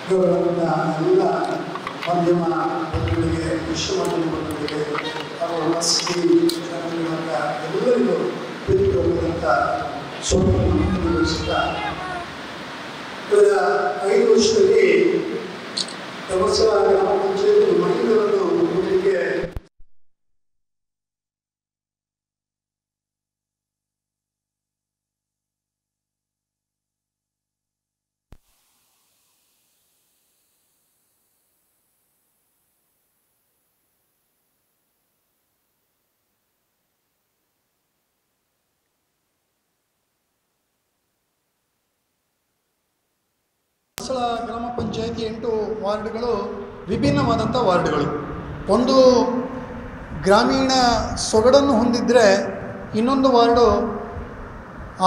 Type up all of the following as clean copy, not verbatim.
ಗೌರವದ ಎಲ್ಲ ಮಾಧ್ಯಮ ಬಂಧುಗಳಿಗೆ, ವಿಶ್ವ ಮಾಧ್ಯಮ ಬಂಧುಗಳಿಗೆ ಹಾಗೂ ಮಸ್ತಿ ಜನಗಳಿಂದ ಎಲ್ಲರಿಗೂ ಪ್ರೀತಿಗೊಳ್ಳುವಂಥ ಸೋಮವನ್ನು ನಿರ್ವಹಿಸುತ್ತಾ ಕಳೆದ 5 ವರ್ಷದಲ್ಲಿ ಧರ್ಮಸ್ಥಳ ಗ್ರಾಮ ಪಂಚಾಯತ್ ಮಹಿಳೆಯರನ್ನು ಮುಂದಕ್ಕೆ ಗ್ರಾಮ ಪಂಚಾಯತಿ 8 ವಾರ್ಡ್ಗಳು ವಿಭಿನ್ನವಾದಂಥ ವಾರ್ಡ್ಗಳು. ಒಂದು ಗ್ರಾಮೀಣ ಸೊಗಡನ್ನು ಹೊಂದಿದರೆ ಇನ್ನೊಂದು ವಾರ್ಡು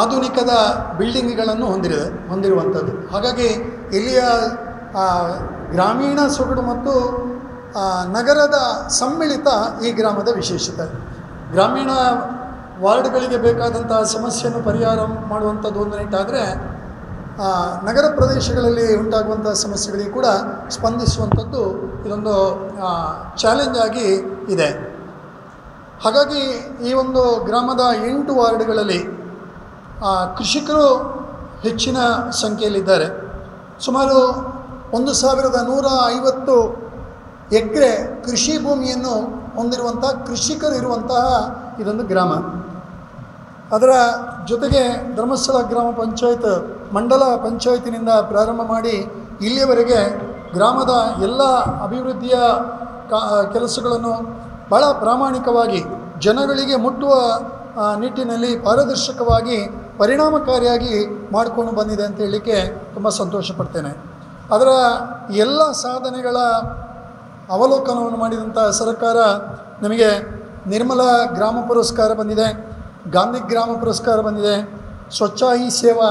ಆಧುನಿಕದ ಬಿಲ್ಡಿಂಗ್ಗಳನ್ನು ಹೊಂದಿರುವಂಥದ್ದು. ಹಾಗಾಗಿ ಇಲ್ಲಿಯ ಗ್ರಾಮೀಣ ಸೊಗಡು ಮತ್ತು ನಗರದ ಸಮ್ಮಿಳಿತ ಈ ಗ್ರಾಮದ ವಿಶೇಷತೆ. ಗ್ರಾಮೀಣ ವಾರ್ಡ್ಗಳಿಗೆ ಬೇಕಾದಂಥ ಸಮಸ್ಯೆಯನ್ನು ಪರಿಹಾರ ಮಾಡುವಂಥದ್ದು ಒಂದು ನಿಟ್ಟಾದರೆ, ನಗರ ಪ್ರದೇಶಗಳಲ್ಲಿ ಉಂಟಾಗುವಂಥ ಸಮಸ್ಯೆಗಳಿಗೆ ಕೂಡ ಸ್ಪಂದಿಸುವಂಥದ್ದು ಇದೊಂದು ಚಾಲೆಂಜ್ ಆಗಿ ಇದೆ. ಹಾಗಾಗಿ ಈ ಒಂದು ಗ್ರಾಮದ 8 ವಾರ್ಡ್ಗಳಲ್ಲಿ ಕೃಷಿಕರು ಹೆಚ್ಚಿನ ಸಂಖ್ಯೆಯಲ್ಲಿದ್ದಾರೆ. ಸುಮಾರು 1150 ಎಕರೆ ಕೃಷಿ ಭೂಮಿಯನ್ನು ಹೊಂದಿರುವಂಥ ಕೃಷಿಕರು ಇರುವಂತಹ ಇದೊಂದು ಗ್ರಾಮ. ಅದರ ಜೊತೆಗೆ ಧರ್ಮಸ್ಥಳ ಗ್ರಾಮ ಪಂಚಾಯತ್ ಮಂಡಲ ಪಂಚಾಯತಿನಿಂದ ಪ್ರಾರಂಭ ಮಾಡಿ ಇಲ್ಲಿಯವರೆಗೆ ಗ್ರಾಮದ ಎಲ್ಲ ಅಭಿವೃದ್ಧಿಯ ಕೆಲಸಗಳನ್ನು ಭಾಳ ಪ್ರಾಮಾಣಿಕವಾಗಿ ಜನಗಳಿಗೆ ಮುಟ್ಟುವ ನಿಟ್ಟಿನಲ್ಲಿ ಪಾರದರ್ಶಕವಾಗಿ ಪರಿಣಾಮಕಾರಿಯಾಗಿ ಮಾಡಿಕೊಂಡು ಬಂದಿದೆ ಅಂತ ಹೇಳಲಿಕ್ಕೆ ತುಂಬ ಸಂತೋಷ ಪಡ್ತೇನೆ. ಅದರ ಎಲ್ಲ ಸಾಧನೆಗಳ ಅವಲೋಕನವನ್ನು ಮಾಡಿದಂಥ ಸರ್ಕಾರ ನಮಗೆ ನಿರ್ಮಲ ಗ್ರಾಮ ಪುರಸ್ಕಾರ ಬಂದಿದೆ, ಗಾಂಧಿ ಗ್ರಾಮ ಪುರಸ್ಕಾರ ಬಂದಿದೆ, ಸ್ವಚ್ಛ ಹಿ ಸೇವಾ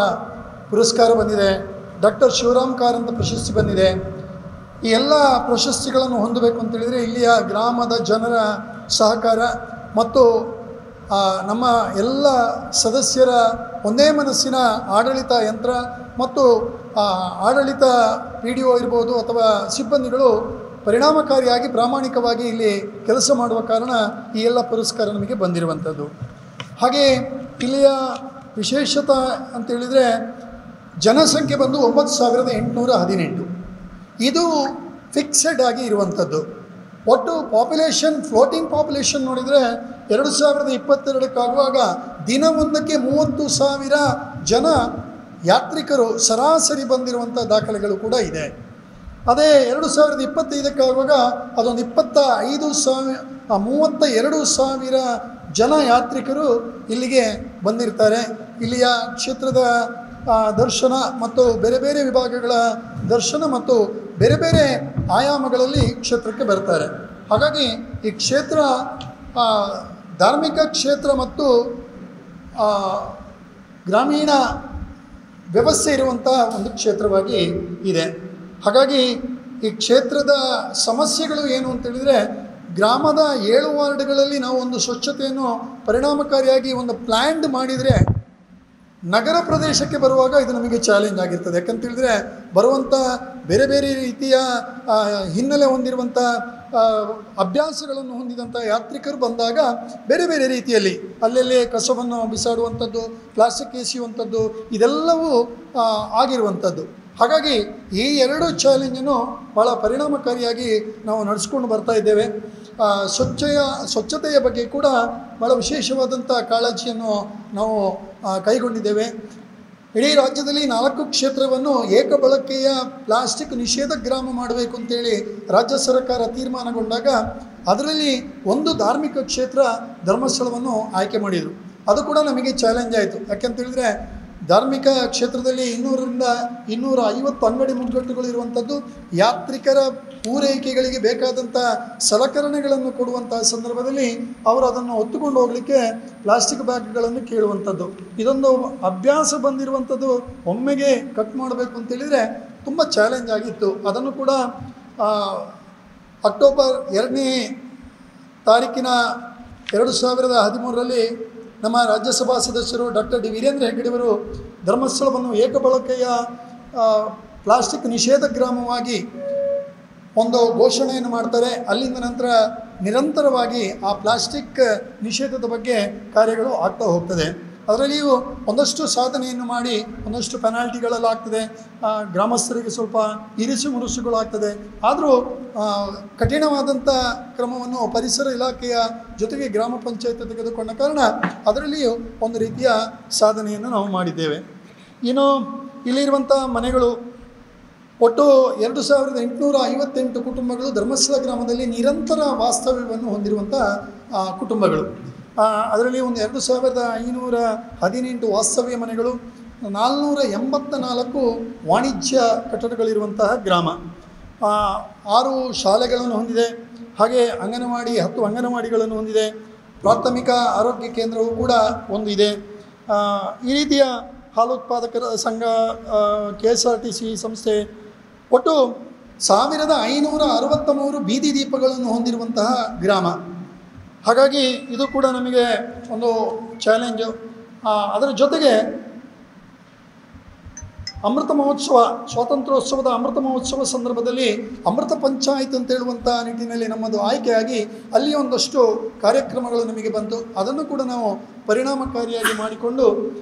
ಪುರಸ್ಕಾರ ಬಂದಿದೆ, ಡಾಕ್ಟರ್ ಶಿವರಾಮ್ ಕಾರಂತ ಪ್ರಶಸ್ತಿ ಬಂದಿದೆ. ಈ ಎಲ್ಲ ಪ್ರಶಸ್ತಿಗಳನ್ನು ಹೊಂದಬೇಕು ಅಂತೇಳಿದರೆ ಇಲ್ಲಿಯ ಗ್ರಾಮದ ಜನರ ಸಹಕಾರ ಮತ್ತು ನಮ್ಮ ಎಲ್ಲ ಸದಸ್ಯರ ಒಂದೇ ಮನಸ್ಸಿನ ಆಡಳಿತ ಯಂತ್ರ ಮತ್ತು ಆಡಳಿತ PDO ಇರ್ಬೋದು ಅಥವಾ ಸಿಬ್ಬಂದಿಗಳು ಪರಿಣಾಮಕಾರಿಯಾಗಿ ಪ್ರಾಮಾಣಿಕವಾಗಿ ಇಲ್ಲಿ ಕೆಲಸ ಮಾಡುವ ಕಾರಣ ಈ ಎಲ್ಲ ಪುರಸ್ಕಾರ ನಮಗೆ ಬಂದಿರುವಂಥದ್ದು. ಹಾಗೆ ಇಲ್ಲಿಯ ವಿಶೇಷತೆ ಅಂತೇಳಿದರೆ ಜನಸಂಖ್ಯೆ ಬಂದು 9818. ಇದು ಫಿಕ್ಸೆಡ್ ಆಗಿ ಇರುವಂಥದ್ದು. ಒಟ್ಟು ಪಾಪ್ಯುಲೇಷನ್, ಫ್ಲೋಟಿಂಗ್ ಪಾಪ್ಯುಲೇಷನ್ ನೋಡಿದರೆ 2022 ದಿನವೊಂದಕ್ಕೆ 30,000 ಜನ ಯಾತ್ರಿಕರು ಸರಾಸರಿ ಬಂದಿರುವಂಥ ದಾಖಲೆಗಳು ಕೂಡ ಇದೆ. ಅದೇ 2025 ಅದೊಂದು 32,000 ಜನ ಯಾತ್ರಿಕರು ಇಲ್ಲಿಗೆ ಬಂದಿರ್ತಾರೆ. ಇಲ್ಲಿಯ ಕ್ಷೇತ್ರದ ದರ್ಶನ ಮತ್ತು ಬೇರೆ ಬೇರೆ ವಿಭಾಗಗಳ ದರ್ಶನ ಮತ್ತು ಬೇರೆ ಬೇರೆ ಆಯಾಮಗಳಲ್ಲಿ ಕ್ಷೇತ್ರಕ್ಕೆ ಬರ್ತಾರೆ. ಹಾಗಾಗಿ ಈ ಕ್ಷೇತ್ರ ಧಾರ್ಮಿಕ ಕ್ಷೇತ್ರ ಮತ್ತು ಗ್ರಾಮೀಣ ವ್ಯವಸ್ಥೆ ಇರುವಂಥ ಒಂದು ಕ್ಷೇತ್ರವಾಗಿ ಇದೆ. ಹಾಗಾಗಿ ಈ ಕ್ಷೇತ್ರದ ಸಮಸ್ಯೆಗಳು ಏನು ಅಂತೇಳಿದರೆ, ಗ್ರಾಮದ 7 ವಾರ್ಡ್ಗಳಲ್ಲಿ ನಾವು ಒಂದು ಸ್ವಚ್ಛತೆಯನ್ನು ಪರಿಣಾಮಕಾರಿಯಾಗಿ ಒಂದು ಪ್ಲ್ಯಾನ್ಡ್ ಮಾಡಿದರೆ ನಗರ ಪ್ರದೇಶಕ್ಕೆ ಬರುವಾಗ ಇದು ನಮಗೆ ಚಾಲೆಂಜ್ ಆಗಿರ್ತದೆ. ಯಾಕಂತೇಳಿದರೆ ಬರುವಂಥ ಬೇರೆ ಬೇರೆ ರೀತಿಯ ಹಿನ್ನೆಲೆ ಹೊಂದಿರುವಂಥ ಅಭ್ಯಾಸಗಳನ್ನು ಹೊಂದಿದಂಥ ಯಾತ್ರಿಕರು ಬಂದಾಗ ಬೇರೆ ಬೇರೆ ರೀತಿಯಲ್ಲಿ ಅಲ್ಲಲ್ಲಿ ಕಸವನ್ನು ಬಿಸಾಡುವಂಥದ್ದು, ಪ್ಲಾಸ್ಟಿಕ್ ಎಸೆಯುವಂಥದ್ದು ಇದೆಲ್ಲವೂ ಆಗಿರುವಂಥದ್ದು. ಹಾಗಾಗಿ ಈ 2 ಚಾಲೆಂಜನ್ನು ಭಾಳ ಪರಿಣಾಮಕಾರಿಯಾಗಿ ನಾವು ನಡೆಸ್ಕೊಂಡು ಬರ್ತಾ ಇದ್ದೇವೆ. ಸ್ವಚ್ಛತೆಯ ಬಗ್ಗೆ ಕೂಡ ಭಾಳ ವಿಶೇಷವಾದಂಥ ಕಾಳಜಿಯನ್ನು ನಾವು ಕೈಗೊಂಡಿದ್ದೇವೆ. ಇಡೀ ರಾಜ್ಯದಲ್ಲಿ 4 ಕ್ಷೇತ್ರವನ್ನು ಏಕಬಳಕೆಯ ಪ್ಲಾಸ್ಟಿಕ್ ನಿಷೇಧ ಗ್ರಾಮ ಮಾಡಬೇಕು ಅಂತೇಳಿ ರಾಜ್ಯ ಸರ್ಕಾರ ತೀರ್ಮಾನಗೊಂಡಾಗ ಅದರಲ್ಲಿ ಒಂದು ಧಾರ್ಮಿಕ ಕ್ಷೇತ್ರ ಧರ್ಮಸ್ಥಳವನ್ನು ಆಯ್ಕೆ ಮಾಡಿದರು. ಅದು ಕೂಡ ನಮಗೆ ಚಾಲೆಂಜ್ ಆಯಿತು. ಯಾಕೆಂತೇಳಿದರೆ ಧಾರ್ಮಿಕ ಕ್ಷೇತ್ರದಲ್ಲಿ 200ರಿಂದ 250 ಅಂಗಡಿ ಮುಂಗಟ್ಟುಗಳು ಇರುವಂಥದ್ದು. ಯಾತ್ರಿಕರ ಪೂರೈಕೆಗಳಿಗೆ ಬೇಕಾದಂಥ ಸಲಕರಣೆಗಳನ್ನು ಕೊಡುವಂಥ ಸಂದರ್ಭದಲ್ಲಿ ಅವರು ಅದನ್ನು ಹೊತ್ತುಕೊಂಡು ಹೋಗಲಿಕ್ಕೆ ಪ್ಲಾಸ್ಟಿಕ್ ಬ್ಯಾಗ್ಗಳನ್ನು ಕೇಳುವಂಥದ್ದು, ಇದೊಂದು ಅಭ್ಯಾಸ ಬಂದಿರುವಂಥದ್ದು. ಒಮ್ಮೆಗೆ ಕಟ್ ಮಾಡಬೇಕು ಅಂತೇಳಿದರೆ ತುಂಬ ಚಾಲೆಂಜ್ ಆಗಿತ್ತು. ಅದನ್ನು ಕೂಡ ಅಕ್ಟೋಬರ್ 2ನೇ ತಾರೀಕಿನ 2013ರಲ್ಲಿ ನಮ್ಮ ರಾಜ್ಯಸಭಾ ಸದಸ್ಯರು ಡಾಕ್ಟರ್ ಡಿ ವೀರೇಂದ್ರ ಹೆಗ್ಗಡೆಯವರು ಧರ್ಮಸ್ಥಳವನ್ನು ಏಕಬಳಕೆಯ ಪ್ಲಾಸ್ಟಿಕ್ ನಿಷೇಧ ಗ್ರಾಮವಾಗಿ ಒಂದು ಘೋಷಣೆಯನ್ನು ಮಾಡ್ತಾರೆ. ಅಲ್ಲಿಂದ ನಂತರ ನಿರಂತರವಾಗಿ ಆ ಪ್ಲಾಸ್ಟಿಕ್ ನಿಷೇಧದ ಬಗ್ಗೆ ಕಾರ್ಯಗಳು ಆಗ್ತಾ ಹೋಗ್ತದೆ. ಅದರಲ್ಲಿಯೂ ಒಂದಷ್ಟು ಸಾಧನೆಯನ್ನು ಮಾಡಿ ಒಂದಷ್ಟು ಪೆನಾಲ್ಟಿಗಳಲ್ಲಾಗ್ತದೆ, ಗ್ರಾಮಸ್ಥರಿಗೆ ಸ್ವಲ್ಪ ಇರಿಸು ಮುರುಸುಗಳಾಗ್ತದೆ. ಆದರೂ ಕಠಿಣವಾದಂಥ ಕ್ರಮವನ್ನು ಪರಿಸರ ಇಲಾಖೆಯ ಜೊತೆಗೆ ಗ್ರಾಮ ಪಂಚಾಯತ್ ತೆಗೆದುಕೊಂಡ ಕಾರಣ ಅದರಲ್ಲಿಯೂ ಒಂದು ರೀತಿಯ ಸಾಧನೆಯನ್ನು ನಾವು ಮಾಡಿದ್ದೇವೆ. ಇನ್ನು ಇಲ್ಲಿರುವಂಥ ಮನೆಗಳು ಒಟ್ಟು 2858 ಕುಟುಂಬಗಳು ಧರ್ಮಸ್ಥಳ ಗ್ರಾಮದಲ್ಲಿ ನಿರಂತರ ವಾಸ್ತವ್ಯವನ್ನು ಹೊಂದಿರುವಂಥ ಕುಟುಂಬಗಳು. ಅದರಲ್ಲಿ ಒಂದು 2518 ವಾಸ್ತವ್ಯ ಮನೆಗಳು, 484 ವಾಣಿಜ್ಯ ಕಟ್ಟಡಗಳಿರುವಂತಹ ಗ್ರಾಮ, 6 ಶಾಲೆಗಳನ್ನು ಹೊಂದಿದೆ. ಹಾಗೆ ಅಂಗನವಾಡಿ 10 ಅಂಗನವಾಡಿಗಳನ್ನು ಹೊಂದಿದೆ. ಪ್ರಾಥಮಿಕ ಆರೋಗ್ಯ ಕೇಂದ್ರವೂ ಕೂಡ ಒಂದು ಇದೆ. ಈ ರೀತಿಯ ಹಾಲು ಉತ್ಪಾದಕರ ಸಂಘ, KSRTC ಸಂಸ್ಥೆ, ಒಟ್ಟು 1563 ಬೀದಿ ದೀಪಗಳನ್ನು ಹೊಂದಿರುವಂತಹ ಗ್ರಾಮ. ಹಾಗಾಗಿ ಇದು ಕೂಡ ನಮಗೆ ಒಂದು ಚಾಲೆಂಜು. ಅದರ ಜೊತೆಗೆ ಅಮೃತ ಮಹೋತ್ಸವ, ಸ್ವಾತಂತ್ರ್ಯೋತ್ಸವದ ಅಮೃತ ಮಹೋತ್ಸವ ಸಂದರ್ಭದಲ್ಲಿ ಅಮೃತ ಪಂಚಾಯತ್ ಅಂತ ಹೇಳುವಂಥ ನಿಟ್ಟಿನಲ್ಲಿ ನಮ್ಮದು ಆಯ್ಕೆಯಾಗಿ ಅಲ್ಲಿ ಒಂದಷ್ಟು ಕಾರ್ಯಕ್ರಮಗಳು ನಮಗೆ ಬಂತು. ಅದನ್ನು ಕೂಡ ನಾವು ಪರಿಣಾಮಕಾರಿಯಾಗಿ ಮಾಡಿಕೊಂಡು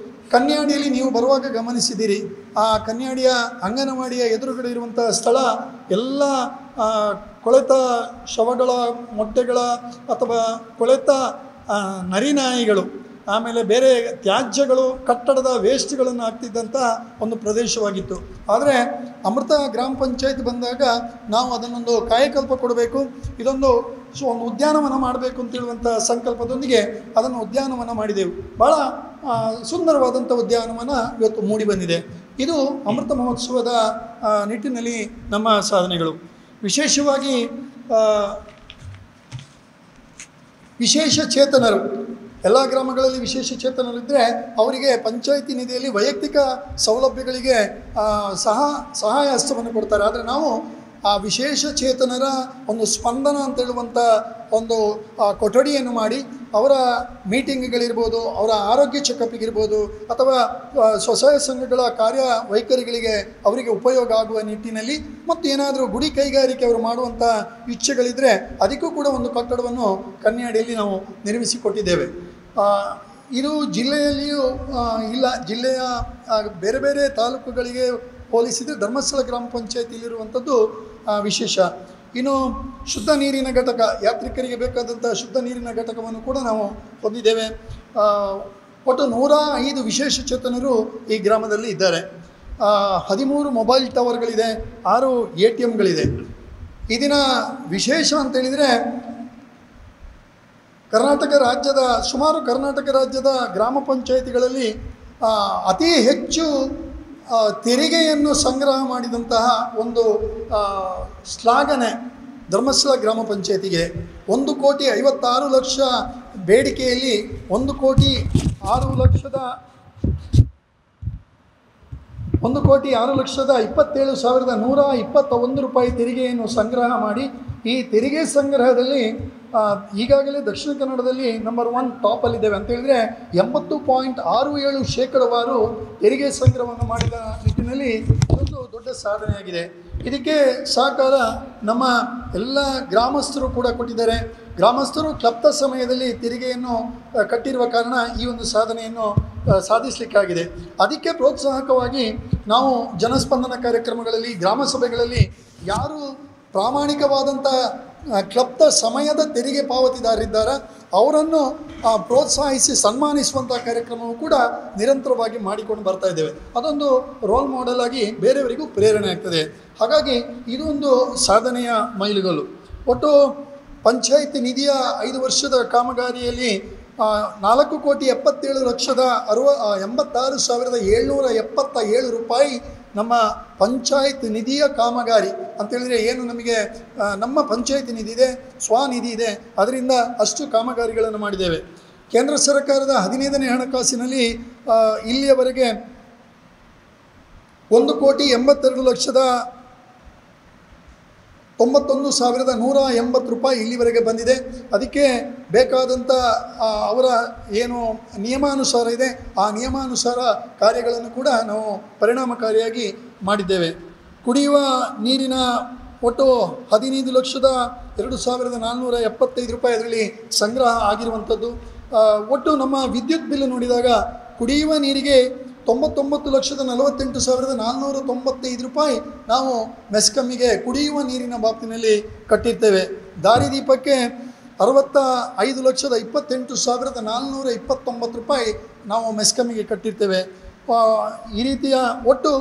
ಕನ್ಯಾಡಿಯಲ್ಲಿ ನೀವು ಬರುವಾಗ ಗಮನಿಸಿದ್ದೀರಿ, ಆ ಕನ್ಯಾಡಿಯ ಅಂಗನವಾಡಿಯ ಎದುರುಗಡೆ ಇರುವಂಥ ಸ್ಥಳ ಎಲ್ಲ ಕೊಳೆತ ಶವಗಳ ಮೊಟ್ಟೆಗಳ ಅಥವಾ ಕೊಳೆತ ನರಿನಾಯಿಗಳು, ಆಮೇಲೆ ಬೇರೆ ತ್ಯಾಜ್ಯಗಳು, ಕಟ್ಟಡದ ವೇಸ್ಟ್ಗಳನ್ನು ಹಾಕ್ತಿದ್ದಂಥ ಒಂದು ಪ್ರದೇಶವಾಗಿತ್ತು. ಆದರೆ ಅಮೃತ ಗ್ರಾಮ ಪಂಚಾಯತ್ ಬಂದಾಗ ನಾವು ಅದನ್ನೊಂದು ಕಾಯಕಲ್ಪ ಕೊಡಬೇಕು, ಇದೊಂದು ಒಂದು ಉದ್ಯಾನವನ ಮಾಡಬೇಕು ಅಂತೇಳುವಂಥ ಸಂಕಲ್ಪದೊಂದಿಗೆ ಅದನ್ನು ಉದ್ಯಾನವನ ಮಾಡಿದೆವು. ಭಾಳ ಸುಂದರವಾದಂಥ ಉದ್ಯಾನವನ ಇವತ್ತು ಮೂಡಿ ಬಂದಿದೆ. ಇದು ಅಮೃತ ಮಹೋತ್ಸವದ ನಿಟ್ಟಿನಲ್ಲಿ ನಮ್ಮ ಸಾಧನೆಗಳು. ವಿಶೇಷವಾಗಿ ವಿಶೇಷ ಚೇತನರು, ಎಲ್ಲ ಗ್ರಾಮಗಳಲ್ಲಿ ವಿಶೇಷ ಚೇತನರಿದ್ದರೆ ಅವರಿಗೆ ಪಂಚಾಯಿತಿ ನಿಧಿಯಲ್ಲಿ ವೈಯಕ್ತಿಕ ಸೌಲಭ್ಯಗಳಿಗೆ ಸಹಾಯ ಹಸ್ತವನ್ನು ಕೊಡ್ತಾರೆ. ಆದರೆ ನಾವು ಆ ವಿಶೇಷ ಚೇತನರ ಒಂದು ಸ್ಪಂದನ ಅಂತೇಳುವಂಥ ಒಂದು ಕೊಠಡಿಯನ್ನು ಮಾಡಿ ಅವರ ಮೀಟಿಂಗ್ಗಳಿರ್ಬೋದು, ಅವರ ಆರೋಗ್ಯ ಚೆಕಪ್ಗಿರ್ಬೋದು, ಅಥವಾ ಸ್ವಸಹಾಯ ಸಂಘಗಳ ಕಾರ್ಯವೈಖರಿಗಳಿಗೆ ಅವರಿಗೆ ಉಪಯೋಗ ಆಗುವ ನಿಟ್ಟಿನಲ್ಲಿ, ಮತ್ತು ಏನಾದರೂ ಗುಡಿ ಕೈಗಾರಿಕೆ ಅವರು ಮಾಡುವಂಥ ಇಚ್ಛೆಗಳಿದ್ದರೆ ಅದಕ್ಕೂ ಕೂಡ ಒಂದು ಕಟ್ಟಡವನ್ನು ಕನ್ಯಾಡಿಯಲ್ಲಿ ನಾವು ನಿರ್ಮಿಸಿಕೊಟ್ಟಿದ್ದೇವೆ. ಇದು ಜಿಲ್ಲೆಯಲ್ಲಿಯೂ ಇಲ್ಲ, ಜಿಲ್ಲೆಯ ಬೇರೆ ಬೇರೆ ತಾಲೂಕುಗಳಿಗೆ ಹೋಲಿಸಿದರೆ ಧರ್ಮಸ್ಥಳ ಗ್ರಾಮ ಪಂಚಾಯತಿಯಲ್ಲಿರುವಂಥದ್ದು ವಿಶೇಷ. ಇನ್ನು ಶುದ್ಧ ನೀರಿನ ಘಟಕ, ಯಾತ್ರಿಕರಿಗೆ ಬೇಕಾದಂಥ ಶುದ್ಧ ನೀರಿನ ಘಟಕವನ್ನು ಕೂಡ ನಾವು ಹೊಂದಿದ್ದೇವೆ. ಒಟ್ಟು 105 ವಿಶೇಷ ಚೇತನರು ಈ ಗ್ರಾಮದಲ್ಲಿ ಇದ್ದಾರೆ. 13 ಮೊಬೈಲ್ ಟವರ್ಗಳಿದೆ, 6 ATMಗಳಿದೆ. ಇದರ ವಿಶೇಷ ಅಂತೇಳಿದರೆ ಕರ್ನಾಟಕ ರಾಜ್ಯದ ಗ್ರಾಮ ಪಂಚಾಯಿತಿಗಳಲ್ಲಿ ಅತಿ ಹೆಚ್ಚು ತೆರಿಗೆಯನ್ನು ಸಂಗ್ರಹ ಮಾಡಿದಂತಹ ಒಂದು ಶ್ಲಾಘನೆ ಧರ್ಮಸ್ಥಳ ಗ್ರಾಮ ಪಂಚಾಯತಿಗೆ. 1,56,00,000 ಬೇಡಿಕೆಯಲ್ಲಿ 1,06,27,121 ರೂಪಾಯಿ ತೆರಿಗೆಯನ್ನು ಸಂಗ್ರಹ ಮಾಡಿ, ಈ ತೆರಿಗೆ ಸಂಗ್ರಹದಲ್ಲಿ ಈಗಾಗಲೇ ದಕ್ಷಿಣ ಕನ್ನಡದಲ್ಲಿ ನಂಬರ್ 1 ಟಾಪಲ್ಲಿದ್ದೇವೆ. ಅಂತೇಳಿದರೆ 80.67% ತೆರಿಗೆ ಸಂಗ್ರಹವನ್ನು ಮಾಡಿದ ನಿಟ್ಟಿನಲ್ಲಿ ಇದೊಂದು ದೊಡ್ಡ ಸಾಧನೆಯಾಗಿದೆ. ಇದಕ್ಕೆ ಸಹಕಾರ ನಮ್ಮ ಎಲ್ಲ ಗ್ರಾಮಸ್ಥರು ಕೂಡ ಕೊಟ್ಟಿದ್ದಾರೆ. ಗ್ರಾಮಸ್ಥರು ಕ್ಲಪ್ತ ಸಮಯದಲ್ಲಿ ತೆರಿಗೆಯನ್ನು ಕಟ್ಟಿರುವ ಕಾರಣ ಈ ಒಂದು ಸಾಧನೆಯನ್ನು ಸಾಧಿಸಲಿಕ್ಕಾಗಿದೆ. ಅದಕ್ಕೆ ಪ್ರೋತ್ಸಾಹಕವಾಗಿ ನಾವು ಜನಸ್ಪಂದನ ಕಾರ್ಯಕ್ರಮಗಳಲ್ಲಿ, ಗ್ರಾಮ ಸಭೆಗಳಲ್ಲಿ ಯಾರು ಪ್ರಾಮಾಣಿಕವಾದಂಥ ಕ್ಲಪ್ತ ಸಮಯದ ತೆರಿಗೆ ಪಾವತಿದಾರರಿದ್ದಾರೆ ಅವರನ್ನು ಪ್ರೋತ್ಸಾಹಿಸಿ ಸನ್ಮಾನಿಸುವಂಥ ಕಾರ್ಯಕ್ರಮವು ಕೂಡ ನಿರಂತರವಾಗಿ ಮಾಡಿಕೊಂಡು ಬರ್ತಾ ಇದ್ದೇವೆ. ಅದೊಂದು ರೋಲ್ ಮಾಡೆಲ್ ಆಗಿ ಬೇರೆಯವರಿಗೂ ಪ್ರೇರಣೆ ಆಗ್ತದೆ. ಹಾಗಾಗಿ ಇದೊಂದು ಸಾಧನೆಯ ಮೈಲುಗಲ್ಲು. ಒಟ್ಟು ಪಂಚಾಯಿತಿ ನಿಧಿಯ 5 ವರ್ಷದ ಕಾಮಗಾರಿಯಲ್ಲಿ 4,70,86,777 ರೂಪಾಯಿ ನಮ್ಮ ಪಂಚಾಯತ್ ನಿಧಿಯ ಕಾಮಗಾರಿ ಅಂತೇಳಿದರೆ, ಏನು ನಮಗೆ ನಮ್ಮ ಪಂಚಾಯತಿ ನಿಧಿ ಇದೆ, ಸ್ವನಿಧಿ ಇದೆ, ಅದರಿಂದ ಅಷ್ಟು ಕಾಮಗಾರಿಗಳನ್ನು ಮಾಡಿದ್ದೇವೆ. ಕೇಂದ್ರ ಸರ್ಕಾರದ 15ನೇ ಹಣಕಾಸಿನಲ್ಲಿ ಇಲ್ಲಿಯವರೆಗೆ 1,82,91,180 ರೂಪಾಯಿ ಇಲ್ಲಿವರೆಗೆ ಬಂದಿದೆ. ಅದಕ್ಕೆ ಬೇಕಾದಂಥ ಅವರ ಏನು ನಿಯಮಾನುಸಾರ ಇದೆ ಆ ನಿಯಮಾನುಸಾರ ಕಾರ್ಯಗಳನ್ನು ಕೂಡ ನಾವು ಪರಿಣಾಮಕಾರಿಯಾಗಿ ಮಾಡಿದ್ದೇವೆ. ಕುಡಿಯುವ ನೀರಿನ ಒಟ್ಟು 15,02,475 ರೂಪಾಯಿ ಅದರಲ್ಲಿ ಸಂಗ್ರಹ ಆಗಿರುವಂಥದ್ದು. ಒಟ್ಟು ನಮ್ಮ ವಿದ್ಯುತ್ ಬಿಲ್ ನೋಡಿದಾಗ ಕುಡಿಯುವ ನೀರಿಗೆ 99,48,495 ರೂಪಾಯಿ ನಾವು ಮೆಸ್ಕಮ್ಮಿಗೆ ಕುಡಿಯುವ ನೀರಿನ ಬಾಬ್ತಿನಲ್ಲಿ ಕಟ್ಟಿರ್ತೇವೆ. ದಾರಿದೀಪಕ್ಕೆ 65,28,429 ರೂಪಾಯಿ ನಾವು ಮೆಸ್ಕಮ್ಮಿಗೆ ಕಟ್ಟಿರ್ತೇವೆ. ಈ ರೀತಿಯ ಒಟ್ಟು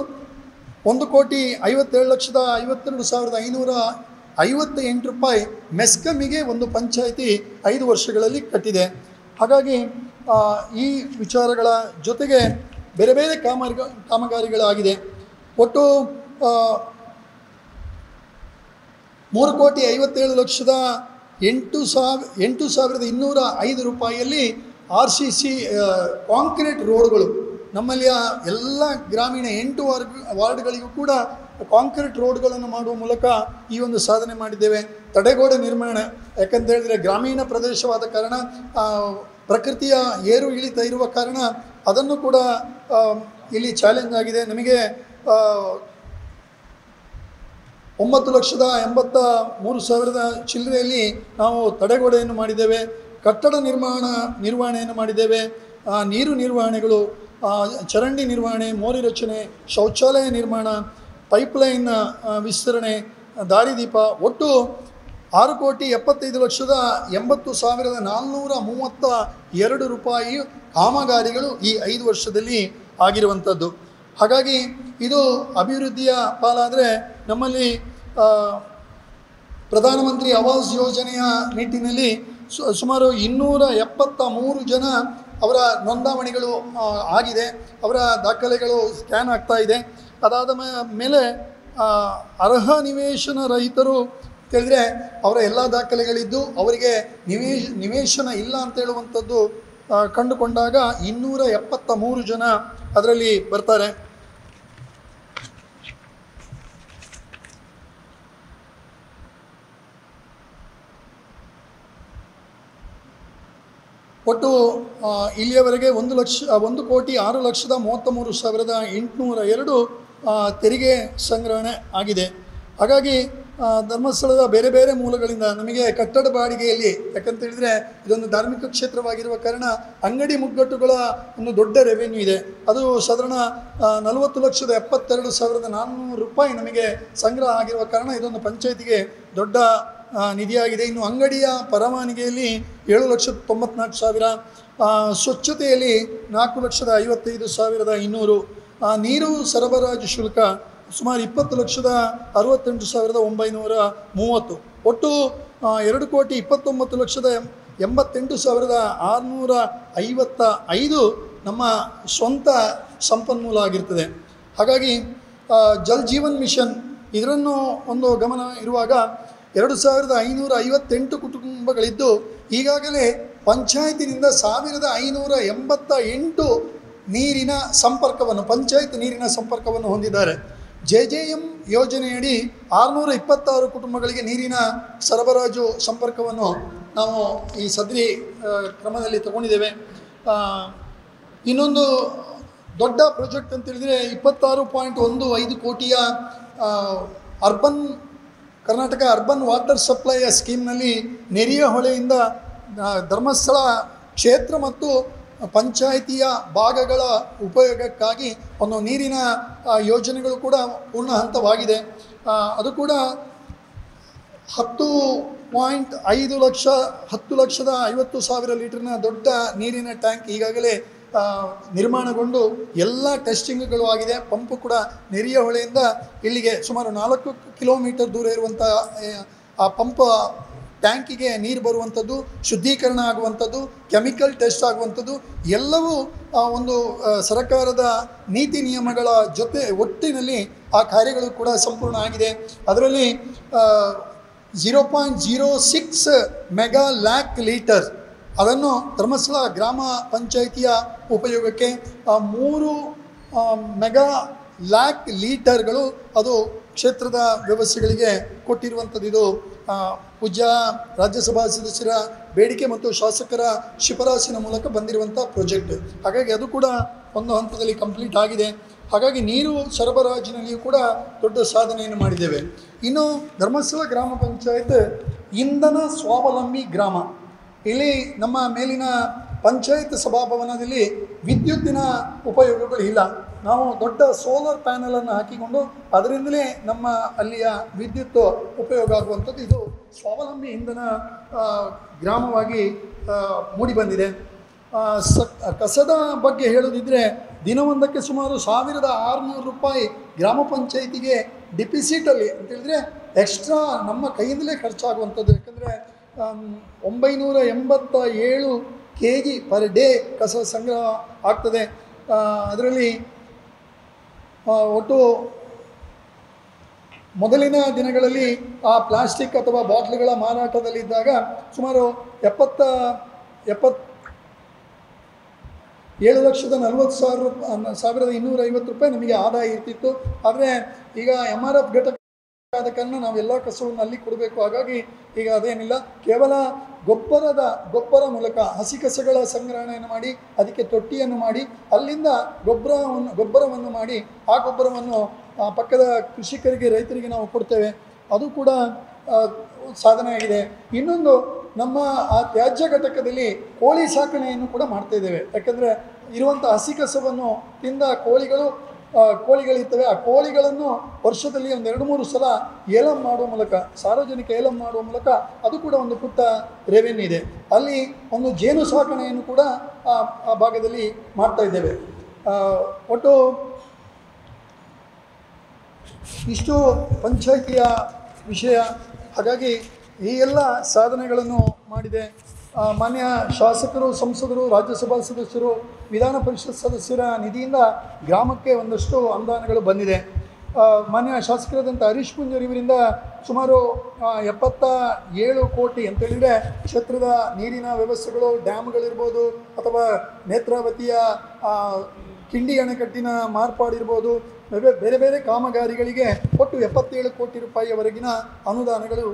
1,57,52,558 ರೂಪಾಯಿ ಮೆಸ್ಕಮ್ಮಿಗೆ ಒಂದು ಪಂಚಾಯಿತಿ 5 ವರ್ಷಗಳಲ್ಲಿ ಕಟ್ಟಿದೆ. ಹಾಗಾಗಿ ಈ ವಿಚಾರಗಳ ಜೊತೆಗೆ ಬೇರೆ ಬೇರೆ ಕಾಮಗಾರಿಗಳಾಗಿದೆ. ಒಟ್ಟು 3,57,08,205 ರೂಪಾಯಿಯಲ್ಲಿ RCC ಕಾಂಕ್ರೀಟ್ ರೋಡ್ಗಳು ನಮ್ಮಲ್ಲಿಯ ಎಲ್ಲ ಗ್ರಾಮೀಣ 8 ವಾರ್ಡ್ಗಳಿಗೂ ಕೂಡ ಕಾಂಕ್ರೀಟ್ ರೋಡ್ಗಳನ್ನು ಮಾಡುವ ಮೂಲಕ ಈ ಒಂದು ಸಾಧನೆ ಮಾಡಿದ್ದೇವೆ. ತಡೆಗೋಡೆ ನಿರ್ಮಾಣ, ಯಾಕಂತ ಹೇಳಿದರೆ ಗ್ರಾಮೀಣ ಪ್ರದೇಶವಾದ ಕಾರಣ ಪ್ರಕೃತಿಯ ಏರು ಇಳಿತ ಇರುವ ಕಾರಣ ಅದನ್ನು ಕೂಡ ಇಲ್ಲಿ ಚಾಲೆಂಜ್ ಆಗಿದೆ. ನಮಗೆ 9,83,000 ಚಿಲ್ಲರೆಯಲ್ಲಿ ನಾವು ತಡೆಗೋಡೆಯನ್ನು ಮಾಡಿದ್ದೇವೆ. ಕಟ್ಟಡ ನಿರ್ವಹಣೆಯನ್ನು ಮಾಡಿದ್ದೇವೆ. ನೀರು ನಿರ್ವಹಣೆಗಳು, ಚರಂಡಿ ನಿರ್ವಹಣೆ, ಮೋರಿ ರಚನೆ, ಶೌಚಾಲಯ ನಿರ್ಮಾಣ, ಪೈಪ್ಲೈನ್ ವಿಸ್ತರಣೆ, ದಾರಿದೀಪ, ಒಟ್ಟು 6,75,80,432 ರೂಪಾಯಿ ಕಾಮಗಾರಿಗಳು ಈ 5 ವರ್ಷದಲ್ಲಿ ಆಗಿರುವಂಥದ್ದು. ಹಾಗಾಗಿ ಇದು ಅಭಿವೃದ್ಧಿಯ ಪಾಲಾದರೆ ನಮ್ಮಲ್ಲಿ ಪ್ರಧಾನಮಂತ್ರಿ ಆವಾಸ್ ಯೋಜನೆಯ ನಿಟ್ಟಿನಲ್ಲಿ ಸುಮಾರು 273 ಜನ ಅವರ ನೋಂದಾವಣಿಗಳು ಆಗಿದೆ. ಅವರ ದಾಖಲೆಗಳು ಸ್ಕ್ಯಾನ್ ಆಗ್ತಾ ಇದೆ. ಅದಾದ ಮೇಲೆ ಅರ್ಹ ನಿವೇಶನ ರಹಿತರು ಹೇಳಿದರೆ ಅವರ ಎಲ್ಲ ದಾಖಲೆಗಳಿದ್ದು ಅವರಿಗೆ ನಿವೇಶನ ಇಲ್ಲ ಅಂತ ಹೇಳುವಂಥದ್ದು ಕಂಡುಕೊಂಡಾಗ 273 ಜನ ಅದರಲ್ಲಿ ಬರ್ತಾರೆ. ಒಟ್ಟು ಇಲ್ಲಿಯವರೆಗೆ 1,06,33,802 ತೆರಿಗೆ ಸಂಗ್ರಹಣೆ ಆಗಿದೆ. ಹಾಗಾಗಿ ಧರ್ಮಸ್ಥಳದ ಬೇರೆ ಬೇರೆ ಮೂಲಗಳಿಂದ ನಮಗೆ ಕಟ್ಟಡ ಬಾಡಿಗೆಯಲ್ಲಿ, ಯಾಕಂತೇಳಿದರೆ ಇದೊಂದು ಧಾರ್ಮಿಕ ಕ್ಷೇತ್ರವಾಗಿರುವ ಕಾರಣ ಅಂಗಡಿ ಮುಗ್ಗಟ್ಟುಗಳ ಒಂದು ದೊಡ್ಡ ರೆವೆನ್ಯೂ ಇದೆ. ಅದು ಸಾಧಾರಣ 40,72,400 ರೂಪಾಯಿ ನಮಗೆ ಸಂಗ್ರಹ ಆಗಿರುವ ಕಾರಣ ಇದೊಂದು ಪಂಚಾಯಿತಿಗೆ ದೊಡ್ಡ ನಿಧಿಯಾಗಿದೆ. ಇನ್ನು ಅಂಗಡಿಯ ಪರವಾನಗಿಯಲ್ಲಿ 7,94,000, ಸ್ವಚ್ಛತೆಯಲ್ಲಿ 4,55,200, ನೀರು ಸರಬರಾಜು ಶುಲ್ಕ ಸುಮಾರು 20,68,930. ಒಟ್ಟು 2,29,88,655 ನಮ್ಮ ಸ್ವಂತ ಸಂಪನ್ಮೂಲ ಆಗಿರ್ತದೆ. ಹಾಗಾಗಿ ಜಲ್ ಜೀವನ್ ಮಿಷನ್ ಇದರನ್ನು ಒಂದು ಗಮನ ಇರುವಾಗ 2,558 ಕುಟುಂಬಗಳಿದ್ದು ಈಗಾಗಲೇ ಪಂಚಾಯತಿನಿಂದ 1,588 ನೀರಿನ ಸಂಪರ್ಕವನ್ನು, ಪಂಚಾಯತ್ ನೀರಿನ ಸಂಪರ್ಕವನ್ನು ಹೊಂದಿದ್ದಾರೆ. JJM ಯೋಜನೆಯಡಿ 626 ಕುಟುಂಬಗಳಿಗೆ ನೀರಿನ ಸರಬರಾಜು ಸಂಪರ್ಕವನ್ನು ನಾವು ಈ ಸದ್ರಿ ಕ್ರಮದಲ್ಲಿ ತಗೊಂಡಿದ್ದೇವೆ. ಇನ್ನೊಂದು ದೊಡ್ಡ ಪ್ರಾಜೆಕ್ಟ್ ಅಂತೇಳಿದರೆ 26.15 ಕೋಟಿಯ ಕರ್ನಾಟಕ ಅರ್ಬನ್ ವಾಟರ್ ಸಪ್ಲೈ ಸ್ಕೀಮ್ನಲ್ಲಿ ನೆರಿಯ ಹೊಳೆಯಿಂದ ಧರ್ಮಸ್ಥಳ ಕ್ಷೇತ್ರ ಮತ್ತು ಪಂಚಾಯಿತಿಯ ಭಾಗಗಳ ಉಪಯೋಗಕ್ಕಾಗಿ ಒಂದು ನೀರಿನ ಯೋಜನೆಗಳು ಕೂಡ ಪೂರ್ಣ ಹಂತವಾಗಿದೆ. ಅದು ಕೂಡ 10,50,000 ಲೀಟರ್ನ ದೊಡ್ಡ ನೀರಿನ ಟ್ಯಾಂಕ್ ಈಗಾಗಲೇ ನಿರ್ಮಾಣಗೊಂಡು ಎಲ್ಲ ಟೆಸ್ಟಿಂಗ್ಗಳು ಆಗಿದೆ. ಪಂಪು ಕೂಡ ನೆರಿಯ ಹೊಳೆಯಿಂದ ಇಲ್ಲಿಗೆ ಸುಮಾರು 4 ಕಿಲೋಮೀಟರ್ ದೂರ ಇರುವಂಥ ಆ ಪಂಪ್ ಟ್ಯಾಂಕಿಗೆ ನೀರು ಬರುವಂಥದ್ದು, ಶುದ್ಧೀಕರಣ ಆಗುವಂಥದ್ದು, ಕೆಮಿಕಲ್ ಟೆಸ್ಟ್ ಆಗುವಂಥದ್ದು ಎಲ್ಲವೂ ಒಂದು ಸರ್ಕಾರದ ನೀತಿ ನಿಯಮಗಳ ಜೊತೆ ಒಟ್ಟಿನಲ್ಲಿ ಆ ಕಾರ್ಯಗಳು ಕೂಡ ಸಂಪೂರ್ಣ ಆಗಿದೆ. ಅದರಲ್ಲಿ 0.06 ಮೆಗಾ ಲ್ಯಾಕ್ ಲೀಟರ್ ಅದನ್ನು ಧರ್ಮಸ್ಥಳ ಗ್ರಾಮ ಪಂಚಾಯಿತಿಯ ಉಪಯೋಗಕ್ಕೆ, 3 ಮೆಗಾ ಲ್ಯಾಕ್ ಲೀಟರ್ಗಳು ಅದು ಕ್ಷೇತ್ರದ ವ್ಯವಸ್ಥೆಗಳಿಗೆ ಕೊಟ್ಟಿರುವಂಥದ್ದು. ಇದು ಪೂಜ್ಯ ರಾಜ್ಯಸಭಾ ಸದಸ್ಯರ ಬೇಡಿಕೆ ಮತ್ತು ಶಾಸಕರ ಶಿಫಾರಸಿನ ಮೂಲಕ ಬಂದಿರುವಂಥ ಪ್ರಾಜೆಕ್ಟ್. ಹಾಗಾಗಿ ಅದು ಕೂಡ ಒಂದು ಹಂತದಲ್ಲಿ ಕಂಪ್ಲೀಟ್ ಆಗಿದೆ. ಹಾಗಾಗಿ ನೀರು ಸರಬರಾಜಿನಲ್ಲಿಯೂ ಕೂಡ ದೊಡ್ಡ ಸಾಧನೆಯನ್ನು ಮಾಡಿದ್ದೇವೆ. ಇನ್ನು ಧರ್ಮಸ್ಥಳ ಗ್ರಾಮ ಪಂಚಾಯತ್ ಇಂಧನ ಸ್ವಾವಲಂಬಿ ಗ್ರಾಮ. ಇಲ್ಲಿ ನಮ್ಮ ಮೇಲಿನ ಪಂಚಾಯತ್ ಸಭಾಭವನದಲ್ಲಿ ವಿದ್ಯುತ್ತಿನ ಉಪಯೋಗಗಳು ಇಲ್ಲ. ನಾವು ದೊಡ್ಡ ಸೋಲಾರ್ ಪ್ಯಾನಲನ್ನು ಹಾಕಿಕೊಂಡು ಅದರಿಂದಲೇ ನಮ್ಮ ಅಲ್ಲಿಯ ವಿದ್ಯುತ್ ಉಪಯೋಗ ಆಗುವಂಥದ್ದು. ಇದು ಸ್ವಾವಲಂಬಿ ಇಂಧನ ಗ್ರಾಮವಾಗಿ ಮೂಡಿಬಂದಿದೆ. ಕಸದ ಬಗ್ಗೆ ಹೇಳೋದಿದ್ದರೆ ದಿನವೊಂದಕ್ಕೆ ಸುಮಾರು 1600 ರೂಪಾಯಿ ಗ್ರಾಮ ಪಂಚಾಯಿತಿಗೆ ಡಿಪಿಸಿಟಲ್ಲಿ ಅಂತೇಳಿದರೆ ಎಕ್ಸ್ಟ್ರಾ ನಮ್ಮ ಕೈಯಿಂದಲೇ ಖರ್ಚಾಗುವಂಥದ್ದು. ಯಾಕಂದರೆ 987 kg ಪರ್ ಡೇ ಕಸ ಸಂಗ್ರಹ ಆಗ್ತದೆ. ಅದರಲ್ಲಿ ಒಟ್ಟು ಮೊದಲಿನ ದಿನಗಳಲ್ಲಿ ಆ ಪ್ಲಾಸ್ಟಿಕ್ ಅಥವಾ ಬಾಟ್ಲುಗಳ ಮಾರಾಟದಲ್ಲಿದ್ದಾಗ ಸುಮಾರು 7,40,250 ರೂಪಾಯಿ ನಮಗೆ ಆದಾಯ ಇರ್ತಿತ್ತು. ಆದರೆ ಈಗ MRF ಘಟಕ ಆದ ಕಾರಣ ನಾವೆಲ್ಲ ಕಸವನ್ನು ಅಲ್ಲಿ ಕೊಡಬೇಕು. ಹಾಗಾಗಿ ಈಗ ಅದೇನಿಲ್ಲ, ಕೇವಲ ಗೊಬ್ಬರ ಮೂಲಕ ಹಸಿ ಕಸಗಳ ಸಂಗ್ರಹಣೆಯನ್ನು ಮಾಡಿ ಅದಕ್ಕೆ ತೊಟ್ಟಿಯನ್ನು ಮಾಡಿ ಅಲ್ಲಿಂದ ಗೊಬ್ಬರವನ್ನು ಮಾಡಿ ಆ ಗೊಬ್ಬರವನ್ನು ಪಕ್ಕದ ಕೃಷಿಕರಿಗೆ, ರೈತರಿಗೆ ನಾವು ಕೊಡ್ತೇವೆ. ಅದು ಕೂಡ ಸಾಧನೆ ಆಗಿದೆ. ಇನ್ನೊಂದು, ನಮ್ಮ ಆ ತ್ಯಾಜ್ಯ ಘಟಕದಲ್ಲಿ ಕೋಳಿ ಸಾಕಣೆಯನ್ನು ಕೂಡ ಮಾಡ್ತಾ ಇದ್ದೇವೆ. ಯಾಕಂದರೆ ಇರುವಂಥ ಹಸಿ ಕಸವನ್ನು ತಿಂದ ಕೋಳಿಗಳಿರ್ತವೆ. ಆ ಕೋಳಿಗಳನ್ನು ವರ್ಷದಲ್ಲಿ 2-3 ಸಲ ಏಲಂ ಮಾಡುವ ಮೂಲಕ, ಸಾರ್ವಜನಿಕ ಏಲಂ ಮಾಡುವ ಮೂಲಕ ಅದು ಕೂಡ ಒಂದು ಪುಟ್ಟ ರೆವೆನ್ಯೂ ಇದೆ. ಅಲ್ಲಿ ಒಂದು ಜೇನು ಸಾಕಣೆಯನ್ನು ಕೂಡ ಆ ಭಾಗದಲ್ಲಿ ಮಾಡ್ತಾ ಇದ್ದೇವೆ. ಒಟ್ಟು ಇಷ್ಟು ಪಂಚಾಯಿತಿಯ ವಿಷಯ. ಹಾಗಾಗಿ ಈ ಎಲ್ಲ ಸಾಧನೆಗಳನ್ನು ಮಾಡಿದೆ. ಮಾನ್ಯ ಶಾಸಕರು, ಸಂಸದರು, ರಾಜ್ಯಸಭಾ ಸದಸ್ಯರು, ವಿಧಾನ ಪರಿಷತ್ ಸದಸ್ಯರ ನಿಧಿಯಿಂದ ಗ್ರಾಮಕ್ಕೆ ಒಂದಷ್ಟು ಅನುದಾನಗಳು ಬಂದಿದೆ. ಮಾನ್ಯ ಶಾಸಕರಾದಂಥ ಹರೀಶ್ ಪೂಂಜಾರಿ ಇವರಿಂದ ಸುಮಾರು 77 ಕೋಟಿ ಅಂತೇಳಿದರೆ ಕ್ಷೇತ್ರದ ನೀರಿನ ವ್ಯವಸ್ಥೆಗಳು, ಡ್ಯಾಮ್ಗಳಿರ್ಬೋದು ಅಥವಾ ನೇತ್ರಾವತಿಯ ಕಿಂಡಿ ಅಣೆಕಟ್ಟಿನ ಮಾರ್ಪಾಡಿರ್ಬೋದು, ಬೇರೆ ಬೇರೆ ಕಾಮಗಾರಿಗಳಿಗೆ ಒಟ್ಟು 77 ಕೋಟಿ ರೂಪಾಯಿಯವರೆಗಿನ ಅನುದಾನಗಳು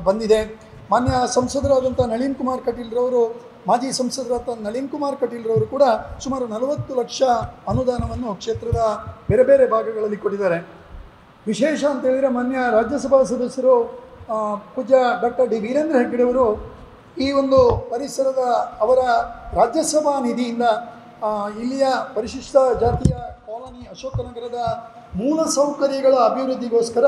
ಬಂದಿದೆ. ಮಾನ್ಯ ಸಂಸದರಾದಂಥ ನಳಿನ್ ಕುಮಾರ್ ಕಟೀಲ್ರವರು, ಮಾಜಿ ಸಂಸದರಾದ ನಳಿನ್ ಕುಮಾರ್ ಕಟೀಲ್ರವರು ಕೂಡ ಸುಮಾರು 40 ಲಕ್ಷ ಅನುದಾನವನ್ನು ಕ್ಷೇತ್ರದ ಬೇರೆ ಬೇರೆ ಭಾಗಗಳಲ್ಲಿ ಕೊಟ್ಟಿದ್ದಾರೆ. ವಿಶೇಷ ಅಂತೇಳಿದರೆ ಮಾನ್ಯ ರಾಜ್ಯಸಭಾ ಸದಸ್ಯರು ಪೂಜ್ಯ ಡಾಕ್ಟರ್ ಡಿ ವೀರೇಂದ್ರ ಹೆಗ್ಗಡೆಯವರು ಈ ಒಂದು ಪರಿಸರದ ಅವರ ರಾಜ್ಯಸಭಾ ನಿಧಿಯಿಂದ ಇಲ್ಲಿಯ ಪರಿಶಿಷ್ಟ ಜಾತಿಯ ಕಾಲೋನಿ ಅಶೋಕನಗರದ ಮೂಲ ಸೌಕರ್ಯಗಳ ಅಭಿವೃದ್ಧಿಗೋಸ್ಕರ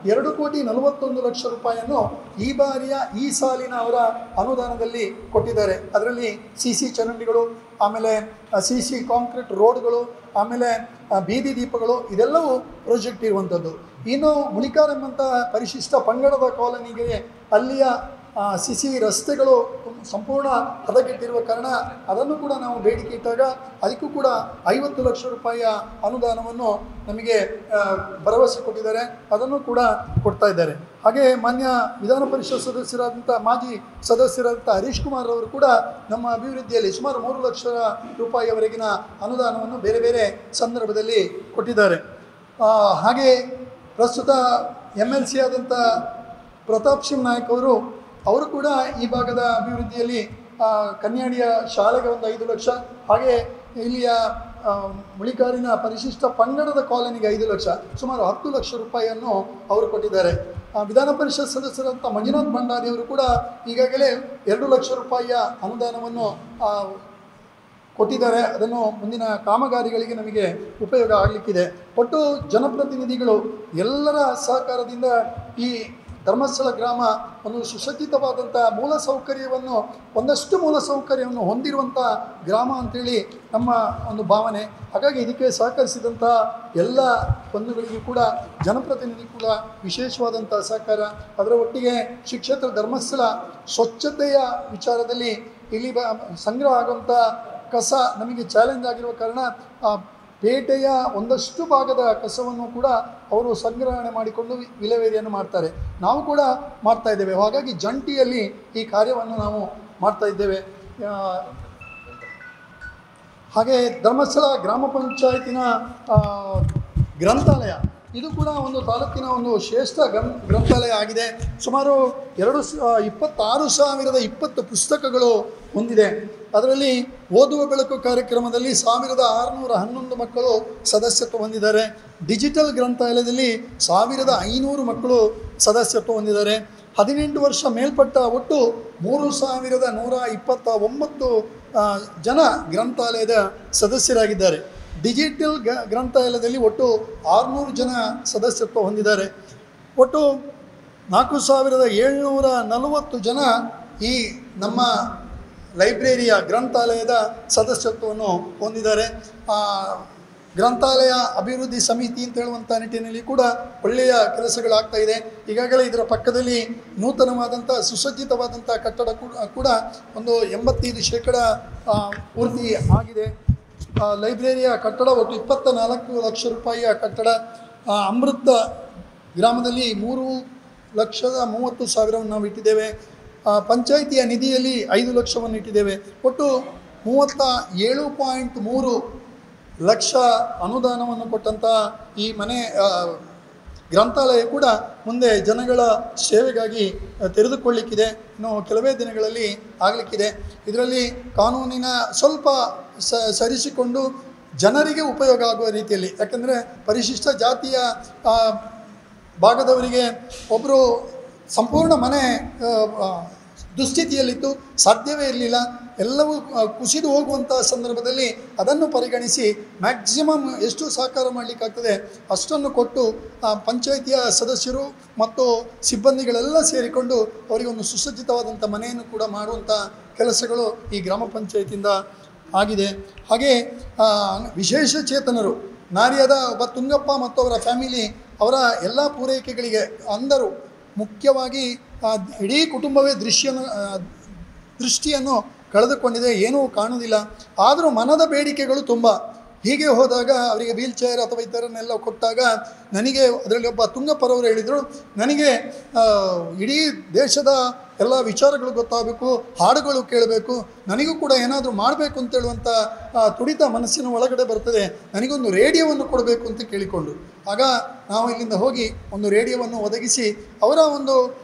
2,41 ಲಕ್ಷ ರೂಪಾಯಿಯನ್ನು ಈ ಬಾರಿಯ ಈ ಸಾಲಿನ ಅವರ ಅನುದಾನದಲ್ಲಿ ಕೊಟ್ಟಿದ್ದಾರೆ. ಅದರಲ್ಲಿ CC ಚರಂಡಿಗಳು, ಆಮೇಲೆ CC ಕಾಂಕ್ರೀಟ್ ರೋಡ್ಗಳು, ಆಮೇಲೆ ಬೀದಿ ದೀಪಗಳು, ಇದೆಲ್ಲವೂ ಪ್ರಾಜೆಕ್ಟ್ ಇರುವಂಥದ್ದು. ಇನ್ನು ಮುಳಿಕಾರ್ ಎಂಬಂಥ ಪರಿಶಿಷ್ಟ ಪಂಗಡದ ಕಾಲೋನಿಗೆ ಅಲ್ಲಿಯ CC ರಸ್ತೆಗಳು ಸಂಪೂರ್ಣ ಹದಗೆಟ್ಟಿರುವ ಕಾರಣ ಅದನ್ನು ಕೂಡ ನಾವು ಬೇಡಿಕೆ ಇಟ್ಟಾಗ ಅದಕ್ಕೂ ಕೂಡ 50 ಲಕ್ಷ ರೂಪಾಯಿಯ ಅನುದಾನವನ್ನು ನಮಗೆ ಭರವಸೆ ಕೊಟ್ಟಿದ್ದಾರೆ. ಅದನ್ನು ಕೂಡ ಕೊಡ್ತಾ ಇದ್ದಾರೆ. ಹಾಗೆ ಮಾನ್ಯ ವಿಧಾನ ಪರಿಷತ್ ಸದಸ್ಯರಾದಂಥ ಮಾಜಿ ಸದಸ್ಯರಾದಂಥ ಹರೀಶ್ ಕುಮಾರ್ ಅವರು ಕೂಡ ನಮ್ಮ ಅಭಿವೃದ್ಧಿಯಲ್ಲಿ ಸುಮಾರು 3 ಲಕ್ಷ ರೂಪಾಯಿಯವರೆಗಿನ ಅನುದಾನವನ್ನು ಬೇರೆ ಬೇರೆ ಸಂದರ್ಭದಲ್ಲಿ ಕೊಟ್ಟಿದ್ದಾರೆ. ಹಾಗೆ ಪ್ರಸ್ತುತ MLC ಆದಂಥ ಪ್ರತಾಪ್ ಸಿಂಗ್ ನಾಯಕ್ ಅವರು ಕೂಡ ಈ ಭಾಗದ ಅಭಿವೃದ್ಧಿಯಲ್ಲಿ ಕನ್ಯಾಡಿಯ ಶಾಲೆಗೆ ಒಂದು 5 ಲಕ್ಷ, ಹಾಗೆ ಇಲ್ಲಿಯ ಮುಳಿಕಾರಿನ ಪರಿಶಿಷ್ಟ ಪಂಗಡದ ಕಾಲೋನಿಗೆ 5 ಲಕ್ಷ, ಸುಮಾರು 10 ಲಕ್ಷ ರೂಪಾಯಿಯನ್ನು ಅವರು ಕೊಟ್ಟಿದ್ದಾರೆ. ವಿಧಾನ ಪರಿಷತ್ ಸದಸ್ಯರಂಥ ಮಂಜುನಾಥ್ ಭಂಡಾರಿ ಅವರು ಕೂಡ ಈಗಾಗಲೇ 2 ಲಕ್ಷ ರೂಪಾಯಿಯ ಅನುದಾನವನ್ನು ಕೊಟ್ಟಿದ್ದಾರೆ. ಅದನ್ನು ಮುಂದಿನ ಕಾಮಗಾರಿಗಳಿಗೆ ನಮಗೆ ಉಪಯೋಗ ಆಗಲಿಕ್ಕಿದೆ. ಒಟ್ಟು ಜನಪ್ರತಿನಿಧಿಗಳು ಎಲ್ಲರ ಸಹಕಾರದಿಂದ ಈ ಧರ್ಮಸ್ಥಳ ಗ್ರಾಮ ಒಂದು ಸುಸಜ್ಜಿತವಾದಂಥ ಒಂದಷ್ಟು ಮೂಲ ಸೌಕರ್ಯವನ್ನು ಹೊಂದಿರುವಂಥ ಗ್ರಾಮ ಅಂಥೇಳಿ ನಮ್ಮ ಒಂದು ಭಾವನೆ. ಹಾಗಾಗಿ ಇದಕ್ಕೆ ಸಹಕರಿಸಿದಂಥ ಎಲ್ಲ ಬಂಧುಗಳಿಗೂ ಕೂಡ ಜನಪ್ರತಿನಿಧಿ ಕೂಡ ವಿಶೇಷವಾದಂಥ ಸಹಕಾರ. ಅದರ ಒಟ್ಟಿಗೆ ಶ್ರೀ ಕ್ಷೇತ್ರ ಧರ್ಮಸ್ಥಳ ಸ್ವಚ್ಛತೆಯ ವಿಚಾರದಲ್ಲಿ ಇಲ್ಲಿ ಸಂಗ್ರಹ ಆಗುವಂಥ ಕಸ ನಮಗೆ ಚಾಲೆಂಜ್ ಆಗಿರುವ ಕಾರಣ ಪೇಟೆಯ ಒಂದಷ್ಟು ಭಾಗದ ಕಸವನ್ನು ಕೂಡ ಅವರು ಸಂಗ್ರಹಣೆ ಮಾಡಿಕೊಂಡು ವಿಲೇವಾರಿಯನ್ನು ಮಾಡ್ತಾರೆ. ನಾವು ಕೂಡ ಮಾಡ್ತಾ ಇದ್ದೇವೆ. ಹಾಗಾಗಿ ಜಂಟಿಯಲ್ಲಿ ಈ ಕಾರ್ಯವನ್ನು ನಾವು ಮಾಡ್ತಾ ಇದ್ದೇವೆ. ಹಾಗೆ ಧರ್ಮಸ್ಥಳ ಗ್ರಾಮ ಪಂಚಾಯತಿನ ಗ್ರಂಥಾಲಯ ಇದು ಕೂಡ ಒಂದು ತಾಲೂಕಿನ ಒಂದು ಶ್ರೇಷ್ಠ ಗ್ರಂಥಾಲಯ ಆಗಿದೆ. ಸುಮಾರು 26,020 ಪುಸ್ತಕಗಳು ಹೊಂದಿದೆ. ಅದರಲ್ಲಿ ಓದುವ ಬೆಳಕು ಕಾರ್ಯಕ್ರಮದಲ್ಲಿ 1,611 ಮಕ್ಕಳು ಸದಸ್ಯತ್ವ ಹೊಂದಿದ್ದಾರೆ. ಡಿಜಿಟಲ್ ಗ್ರಂಥಾಲಯದಲ್ಲಿ 1,500 ಮಕ್ಕಳು ಸದಸ್ಯತ್ವ ಹೊಂದಿದ್ದಾರೆ. 18 ವರ್ಷ ಮೇಲ್ಪಟ್ಟ ಒಟ್ಟು 3,129 ಜನ ಗ್ರಂಥಾಲಯದ ಸದಸ್ಯರಾಗಿದ್ದಾರೆ. ಡಿಜಿಟಲ್ ಗ್ರಂಥಾಲಯದಲ್ಲಿ ಒಟ್ಟು 600 ಜನ ಸದಸ್ಯತ್ವ ಹೊಂದಿದ್ದಾರೆ. ಒಟ್ಟು 4,740 ಜನ ಈ ನಮ್ಮ ಲೈಬ್ರರಿಯ ಗ್ರಂಥಾಲಯದ ಸದಸ್ಯತ್ವವನ್ನು ಹೊಂದಿದ್ದಾರೆ. ಗ್ರಂಥಾಲಯ ಅಭಿವೃದ್ಧಿ ಸಮಿತಿ ಅಂತ ಹೇಳುವಂಥ ನಿಟ್ಟಿನಲ್ಲಿ ಕೂಡ ಒಳ್ಳೆಯ ಕೆಲಸಗಳಾಗ್ತಾ ಇದೆ. ಈಗಾಗಲೇ ಇದರ ಪಕ್ಕದಲ್ಲಿ ನೂತನವಾದಂಥ ಸುಸಜ್ಜಿತವಾದಂಥ ಕಟ್ಟಡ ಕೂಡ ಒಂದು 85% ಪೂರ್ತಿ ಆಗಿದೆ. ಲೈಬ್ರರಿಯ ಕಟ್ಟಡ ಒಟ್ಟು 24 ಲಕ್ಷ ರೂಪಾಯಿಯ ಕಟ್ಟಡ. ಅಮೃತ ಗ್ರಾಮದಲ್ಲಿ 3,30,000 ನಾವು ಇಟ್ಟಿದ್ದೇವೆ. ಪಂಚಾಯಿತಿಯ ನಿಧಿಯಲ್ಲಿ 5 ಲಕ್ಷವನ್ನು ಇಟ್ಟಿದ್ದೇವೆ. ಒಟ್ಟು 37.3 ಲಕ್ಷ ಅನುದಾನವನ್ನು ಕೊಟ್ಟಂಥ ಈ ಮನೆ ಗ್ರಂಥಾಲಯ ಕೂಡ ಮುಂದೆ ಜನಗಳ ಸೇವೆಗಾಗಿ ತೆರೆದುಕೊಳ್ಳಿಕ್ಕಿದೆ. ಇನ್ನು ಕೆಲವೇ ದಿನಗಳಲ್ಲಿ ಆಗಲಿಕ್ಕಿದೆ. ಇದರಲ್ಲಿ ಕಾನೂನಿನ ಸ್ವಲ್ಪ ಸರಿಸಿಕೊಂಡು ಜನರಿಗೆ ಉಪಯೋಗ ಆಗುವ ರೀತಿಯಲ್ಲಿ, ಯಾಕಂದರೆ ಪರಿಶಿಷ್ಟ ಜಾತಿಯ ಭಾಗದವರಿಗೆ ಒಬ್ಬರು ಸಂಪೂರ್ಣ ಮನೆ ದುಸ್ಥಿತಿಯಲ್ಲಿತ್ತು, ಸಾಧ್ಯವೇ ಇರಲಿಲ್ಲ. ಎಲ್ಲವೂ ಕುಸಿದು ಹೋಗುವಂಥ ಸಂದರ್ಭದಲ್ಲಿ ಅದನ್ನು ಪರಿಗಣಿಸಿ ಮ್ಯಾಕ್ಸಿಮಮ್ ಎಷ್ಟು ಸಹಕಾರ ಮಾಡಲಿಕ್ಕಾಗ್ತದೆ ಅಷ್ಟನ್ನು ಕೊಟ್ಟು ಪಂಚಾಯಿತಿಯ ಸದಸ್ಯರು ಮತ್ತು ಸಿಬ್ಬಂದಿಗಳೆಲ್ಲ ಸೇರಿಕೊಂಡು ಅವರಿಗೆ ಒಂದು ಸುಸಜ್ಜಿತವಾದಂಥ ಮನೆಯನ್ನು ಕೂಡ ಮಾಡುವಂಥ ಕೆಲಸಗಳು ಈ ಗ್ರಾಮ ಪಂಚಾಯತಿಯಿಂದ ಆಗಿದೆ. ಹಾಗೆ ವಿಶೇಷ ಚೇತನರು ನಾರ್ಯದ ಒಬ್ಬ ತುಂಗಪ್ಪ ಮತ್ತು ಅವರ ಫ್ಯಾಮಿಲಿ ಅವರ ಎಲ್ಲ ಪೂರೈಕೆಗಳಿಗೆ ಅಂದರು ಮುಖ್ಯವಾಗಿ ಇಡೀ ಕುಟುಂಬವೇ ದೃಷ್ಟಿಯನ್ನು ಕಳೆದುಕೊಂಡಿದೆ, ಏನೂ ಕಾಣುವುದಿಲ್ಲ. ಆದರೂ ಮನದ ಬೇಡಿಕೆಗಳು ತುಂಬ. ಹೀಗೆ ಹೋದಾಗ ಅವರಿಗೆ ವೀಲ್ ಚೇರ್ ಅಥವಾ ಇತರನ್ನೆಲ್ಲ ಕೊಟ್ಟಾಗ ನನಗೆ ಅದರಲ್ಲಿ ಒಬ್ಬ ತುಂಗಪ್ಪರವರು ಹೇಳಿದರು, ನನಗೆ ಇಡೀ ದೇಶದ ಎಲ್ಲ ವಿಚಾರಗಳು ಗೊತ್ತಾಗಬೇಕು, ಹಾಡುಗಳು ಕೇಳಬೇಕು, ನನಗೂ ಕೂಡ ಏನಾದರೂ ಮಾಡಬೇಕು ಅಂತೇಳುವಂಥ ತುಡಿತ ಮನಸ್ಸಿನ ಒಳಗಡೆ ಬರ್ತದೆ, ನನಗೊಂದು ರೇಡಿಯೋವನ್ನು ಕೊಡಬೇಕು ಅಂತ ಕೇಳಿಕೊಂಡು ಆಗ ನಾವು ಇಲ್ಲಿಂದ ಹೋಗಿ ಒಂದು ರೇಡಿಯೋವನ್ನು ಒದಗಿಸಿ ಅವರ ಒಂದು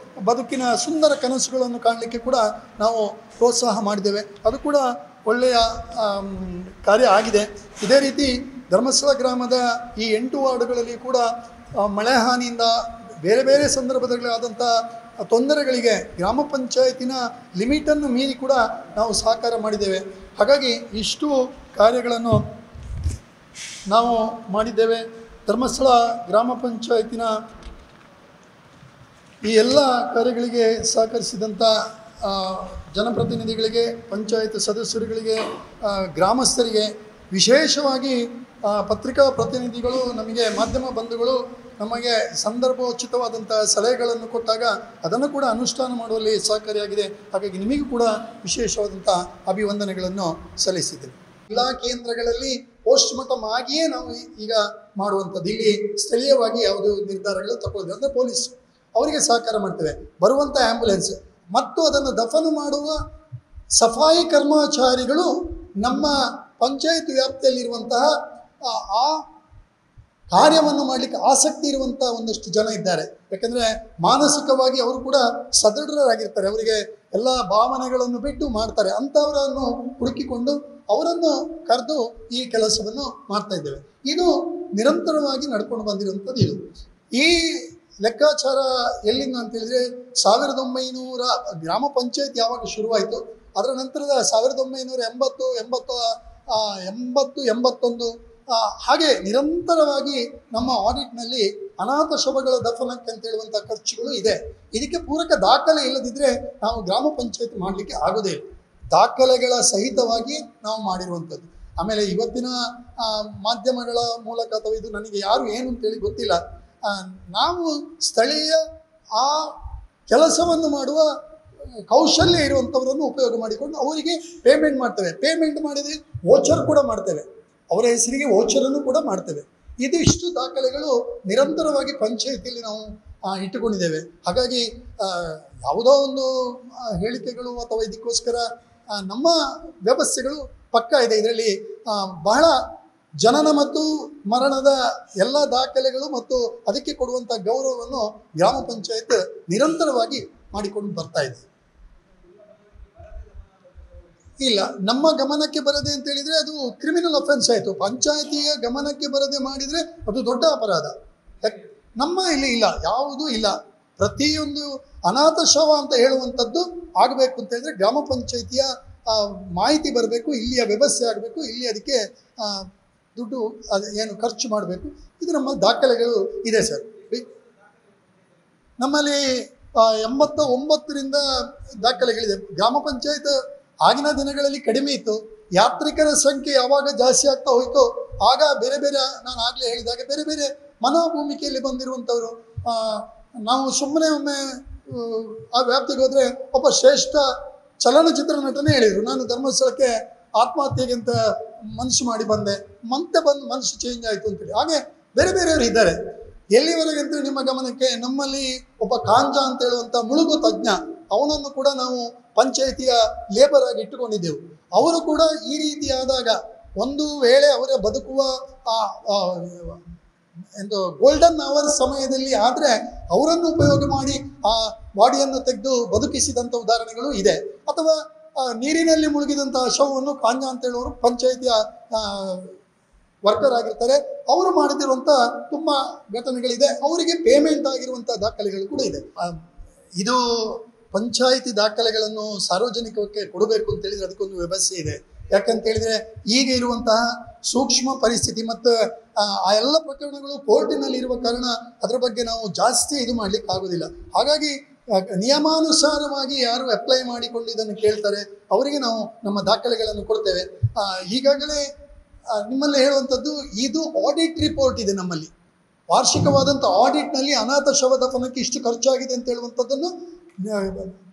ಬದುಕಿನ ಸುಂದರ ಕನಸುಗಳನ್ನು ಕಾಣಲಿಕ್ಕೆ ಕೂಡ ನಾವು ಪ್ರೋತ್ಸಾಹ ಮಾಡಿದ್ದೇವೆ. ಅದು ಕೂಡ ಒಳ್ಳೆಯ ಕಾರ್ಯ ಆಗಿದೆ. ಇದೇ ರೀತಿ ಧರ್ಮಸ್ಥಳ ಗ್ರಾಮದ ಈ 8 ವಾರ್ಡುಗಳಲ್ಲಿ ಕೂಡ ಮಳೆ ಹಾನಿಯಿಂದ ಬೇರೆ ಬೇರೆ ಸಂದರ್ಭಗಳಾದಂಥ ತೊಂದರೆಗಳಿಗೆ ಗ್ರಾಮ ಪಂಚಾಯತಿನ ಲಿಮಿಟನ್ನು ಮೀರಿ ಕೂಡ ನಾವು ಸಹಕಾರ ಮಾಡಿದ್ದೇವೆ. ಹಾಗಾಗಿ ಇಷ್ಟು ಕಾರ್ಯಗಳನ್ನು ನಾವು ಮಾಡಿದ್ದೇವೆ. ಧರ್ಮಸ್ಥಳ ಗ್ರಾಮ ಪಂಚಾಯತಿನ ಈ ಎಲ್ಲ ಕಾರ್ಯಗಳಿಗೆ ಸಹಕರಿಸಿದಂಥ ಜನಪ್ರತಿನಿಧಿಗಳಿಗೆ, ಪಂಚಾಯತ್ ಸದಸ್ಯರುಗಳಿಗೆ, ಗ್ರಾಮಸ್ಥರಿಗೆ, ವಿಶೇಷವಾಗಿ ಪತ್ರಿಕಾ ಪ್ರತಿನಿಧಿಗಳು, ನಮಗೆ ಮಾಧ್ಯಮ ಬಂಧುಗಳು ನಮಗೆ ಸಂದರ್ಭೋಚಿತವಾದಂಥ ಸಲಹೆಗಳನ್ನು ಕೊಟ್ಟಾಗ ಅದನ್ನು ಕೂಡ ಅನುಷ್ಠಾನ ಮಾಡುವಲ್ಲಿ ಸಹಕಾರಿಯಾಗಿದೆ. ಹಾಗಾಗಿ ನಿಮಗೂ ಕೂಡ ವಿಶೇಷವಾದಂಥ ಅಭಿವಂದನೆಗಳನ್ನು ಸಲ್ಲಿಸಿದ್ದೇವೆ. ಜಿಲ್ಲಾ ಕೇಂದ್ರಗಳಲ್ಲಿ ಪೋಸ್ಟ್ ಮಾರ್ಟಮ್ ಆಗಿಯೇ ನಾವು ಈಗ ಮಾಡುವಂಥದ್ದು. ಇಲ್ಲಿ ಸ್ಥಳೀಯವಾಗಿ ಯಾವುದೇ ನಿರ್ಧಾರಗಳು ತಗೊಳ್ಳೋದು ಅಂದರೆ ಪೊಲೀಸ್ ಅವರಿಗೆ ಸಹಕಾರ ಮಾಡ್ತೇವೆ. ಬರುವಂಥ ಆ್ಯಂಬುಲೆನ್ಸ್ ಮತ್ತು ಅದನ್ನು ದಫನು ಮಾಡುವ ಸಫಾಯಿ ಕರ್ಮಚಾರಿಗಳು ನಮ್ಮ ಪಂಚಾಯತ್ ವ್ಯಾಪ್ತಿಯಲ್ಲಿರುವಂತಹ ಆ ಕಾರ್ಯವನ್ನು ಮಾಡಲಿಕ್ಕೆ ಆಸಕ್ತಿ ಇರುವಂಥ ಒಂದಷ್ಟು ಜನ ಇದ್ದಾರೆ. ಯಾಕಂದರೆ ಮಾನಸಿಕವಾಗಿ ಅವರು ಕೂಡ ಸದೃಢರಾಗಿರ್ತಾರೆ, ಅವರಿಗೆ ಎಲ್ಲ ಭಾವನೆಗಳನ್ನು ಬಿಟ್ಟು ಮಾಡ್ತಾರೆ. ಅಂಥವರನ್ನು ಹುಡುಕಿಕೊಂಡು ಅವರನ್ನು ಕರೆದು ಈ ಕೆಲಸವನ್ನು ಮಾಡ್ತಾ ಇದ್ದೇವೆ. ಇದು ನಿರಂತರವಾಗಿ ನಡ್ಕೊಂಡು ಬಂದಿರುವಂಥದ್ದು. ಇದು ಈ ಲೆಕ್ಕಾಚಾರ ಎಲ್ಲಿಂದ ಅಂತೇಳಿದರೆ 1900 ಗ್ರಾಮ ಪಂಚಾಯತ್ ಯಾವಾಗ ಶುರುವಾಯಿತು ಅದರ ನಂತರದ 1980-81 ಹಾಗೆ ನಿರಂತರವಾಗಿ ನಮ್ಮ ಆಡಿಟ್ನಲ್ಲಿ ಅನಾಥ ಶವಗಳ ದಫನಕ್ಕೆ ಅಂತ ಹೇಳುವಂಥ ಖರ್ಚುಗಳು ಇದೆ. ಇದಕ್ಕೆ ಪೂರಕ ದಾಖಲೆ ಇಲ್ಲದಿದ್ದರೆ ನಾವು ಗ್ರಾಮ ಪಂಚಾಯತ್ ಮಾಡಲಿಕ್ಕೆ ಆಗೋದೇ ಇಲ್ಲ. ದಾಖಲೆಗಳ ಸಹಿತವಾಗಿ ನಾವು ಮಾಡಿರುವಂಥದ್ದು. ಆಮೇಲೆ ಇವತ್ತಿನ ಮಾಧ್ಯಮಗಳ ಮೂಲಕ ಅಥವಾ ಇದು ನನಗೆ ಯಾರು ಏನು ಅಂತೇಳಿ ಗೊತ್ತಿಲ್ಲ, ನಾವು ಸ್ಥಳೀಯ ಆ ಕೆಲಸವನ್ನು ಮಾಡುವ ಕೌಶಲ್ಯ ಇರುವಂಥವರನ್ನು ಉಪಯೋಗ ಮಾಡಿಕೊಂಡು ಅವರಿಗೆ ಪೇಮೆಂಟ್ ಮಾಡ್ತೇವೆ. ಪೇಮೆಂಟ್ ಮಾಡಿದರೆ ವೋಚರ್ ಕೂಡ ಮಾಡ್ತೇವೆ, ಅವರ ಹೆಸರಿಗೆ ವೋಚರನ್ನು ಕೂಡ ಮಾಡ್ತೇವೆ. ಇದು ಇಷ್ಟು ದಾಖಲೆಗಳು ನಿರಂತರವಾಗಿ ಪಂಚಾಯತಿಯಲ್ಲಿ ನಾವು ಇಟ್ಟುಕೊಂಡಿದ್ದೇವೆ. ಹಾಗಾಗಿ ಯಾವುದೋ ಒಂದು ಹೇಳಿಕೆಗಳು ಅಥವಾ ಇದಕ್ಕೋಸ್ಕರ ನಮ್ಮ ವ್ಯವಸ್ಥೆಗಳು ಪಕ್ಕಾ ಇದೆ. ಇದರಲ್ಲಿ ಬಹಳ ಜನನ ಮತ್ತು ಮರಣದ ಎಲ್ಲ ದಾಖಲೆಗಳು ಮತ್ತು ಅದಕ್ಕೆ ಕೊಡುವಂಥ ಗೌರವವನ್ನು ಗ್ರಾಮ ಪಂಚಾಯತ್ ನಿರಂತರವಾಗಿ ಮಾಡಿಕೊಂಡು ಬರ್ತಾ ಇದೆ. ಇಲ್ಲ, ನಮ್ಮ ಗಮನಕ್ಕೆ ಬರದೆ ಅಂತ ಹೇಳಿದ್ರೆ ಅದು ಕ್ರಿಮಿನಲ್ ಅಫೆನ್ಸ್ ಆಯಿತು. ಪಂಚಾಯತಿಯ ಗಮನಕ್ಕೆ ಬರದೆ ಮಾಡಿದರೆ ಅದು ದೊಡ್ಡ ಅಪರಾಧ. ನಮ್ಮ ಇಲ್ಲಿ ಇಲ್ಲ, ಯಾವುದೂ ಇಲ್ಲ. ಪ್ರತಿಯೊಂದು ಅನಾಥ ಶವ ಅಂತ ಹೇಳುವಂಥದ್ದು ಆಗಬೇಕು ಅಂತ ಹೇಳಿದ್ರೆ ಗ್ರಾಮ ಪಂಚಾಯತಿಯ ಮಾಹಿತಿ ಬರಬೇಕು, ಇಲ್ಲಿಯ ವ್ಯವಸ್ಥೆ ಆಗಬೇಕು, ಇಲ್ಲಿ ಅದಕ್ಕೆ ದುಡ್ಡು ಏನು ಖರ್ಚು ಮಾಡಬೇಕು. ಇದು ನಮ್ಮ ದಾಖಲೆಗಳು ಇದೆ ಸರ್. ನಮ್ಮಲ್ಲಿ 89ರಿಂದ ದಾಖಲೆಗಳಿದೆ. ಗ್ರಾಮ ಪಂಚಾಯತ್ ಆಗಿನ ದಿನಗಳಲ್ಲಿ ಕಡಿಮೆ ಇತ್ತು. ಯಾತ್ರಿಕರ ಸಂಖ್ಯೆ ಯಾವಾಗ ಜಾಸ್ತಿ ಆಗ್ತಾ ಹೋಯಿತು ಆಗ ಬೇರೆ ಬೇರೆ, ನಾನು ಆಗಲೇ ಹೇಳಿದಾಗ ಬೇರೆ ಬೇರೆ ಮನೋಭೂಮಿಕೆಯಲ್ಲಿ ಬಂದಿರುವಂಥವ್ರು. ನಾವು ಸುಮ್ಮನೆ ಒಮ್ಮೆ ಆ ವ್ಯಾಪ್ತಿಗೆ ಹೋದರೆ ಒಬ್ಬ ಶ್ರೇಷ್ಠ ಚಲನಚಿತ್ರ ನಟನೆ ಹೇಳಿದರು, ನಾನು ಧರ್ಮಸ್ಥಳಕ್ಕೆ ಆತ್ಮಹತ್ಯೆಗೆ ಅಂತ ಮನಸ್ಸು ಮಾಡಿ ಬಂದೆ, ಮತ್ತೆ ಬಂದು ಮನಸ್ಸು ಚೇಂಜ್ ಆಯಿತು ಅಂತೇಳಿ. ಹಾಗೆ ಬೇರೆ ಬೇರೆಯವರು ಇದ್ದಾರೆ. ಎಲ್ಲಿವರೆಗೆ ಅಂತ ನಿಮ್ಮ ಗಮನಕ್ಕೆ, ನಮ್ಮಲ್ಲಿ ಒಬ್ಬ ಕಾಂಜ ಅಂತ ಹೇಳುವಂಥ ಮುಳುಗು ತಜ್ಞ, ಅವನನ್ನು ಕೂಡ ನಾವು ಪಂಚಾಯಿತಿಯ ಲೇಬರ್ ಆಗಿ ಇಟ್ಟುಕೊಂಡಿದ್ದೆವು. ಅವರು ಕೂಡ ಈ ರೀತಿ ಆದಾಗ ಒಂದು ವೇಳೆ ಅವರ ಬದುಕುವ ಎಂದು ಗೋಲ್ಡನ್ ಅವರ್ ಸಮಯದಲ್ಲಿ ಆದರೆ ಅವರನ್ನು ಉಪಯೋಗ ಮಾಡಿ ಆ ಬಾಡಿಯನ್ನು ತೆಗೆದು ಬದುಕಿಸಿದಂಥ ಉದಾಹರಣೆಗಳು ಇದೆ. ಅಥವಾ ನೀರಿನಲ್ಲಿ ಮುಳುಗಿದಂತಹ ಶವವನ್ನು ಕಾಂಜ ಅಂತ ಹೇಳೋರು ಪಂಚಾಯಿತಿಯ ವರ್ಕರ್ ಆಗಿರ್ತಾರೆ, ಅವರು ಮಾಡದಿರುವಂಥ ತುಂಬ ಘಟನೆಗಳಿದೆ. ಅವರಿಗೆ ಪೇಮೆಂಟ್ ಆಗಿರುವಂಥ ದಾಖಲೆಗಳು ಕೂಡ ಇದೆ. ಇದು ಪಂಚಾಯಿತಿ ದಾಖಲೆಗಳನ್ನು ಸಾರ್ವಜನಿಕಕ್ಕೆ ಕೊಡಬೇಕು ಅಂತ ಹೇಳಿದ್ರೆ ಅದಕ್ಕೊಂದು ವ್ಯವಸ್ಥೆ ಇದೆ. ಯಾಕಂತ ಹೇಳಿದ್ರೆ ಈಗ ಇರುವಂತಹ ಸೂಕ್ಷ್ಮ ಪರಿಸ್ಥಿತಿ ಮತ್ತು ಆ ಎಲ್ಲ ಪ್ರಕರಣಗಳು ಕೋರ್ಟಿನಲ್ಲಿ ಇರುವ ಕಾರಣ ಅದರ ಬಗ್ಗೆ ನಾವು ಜಾಸ್ತಿ ಇದು ಮಾಡಲಿಕ್ಕೆ ಆಗೋದಿಲ್ಲ. ಹಾಗಾಗಿ ನಿಯಮಾನುಸಾರವಾಗಿ ಯಾರು ಅಪ್ಲೈ ಮಾಡಿಕೊಂಡು ಇದನ್ನು ಕೇಳ್ತಾರೆ ಅವರಿಗೆ ನಾವು ನಮ್ಮ ದಾಖಲೆಗಳನ್ನು ಕೊಡ್ತೇವೆ. ಈಗಾಗಲೇ ನಿಮ್ಮಲ್ಲಿ ಹೇಳುವಂಥದ್ದು, ಇದು ಆಡಿಟ್ ರಿಪೋರ್ಟ್ ಇದೆ ನಮ್ಮಲ್ಲಿ. ವಾರ್ಷಿಕವಾದಂಥ ಆಡಿಟ್ನಲ್ಲಿ ಅನಾಥ ಶವ ದಫನಕ್ಕೆ ಇಷ್ಟು ಖರ್ಚಾಗಿದೆ ಅಂತ ಹೇಳುವಂಥದ್ದನ್ನು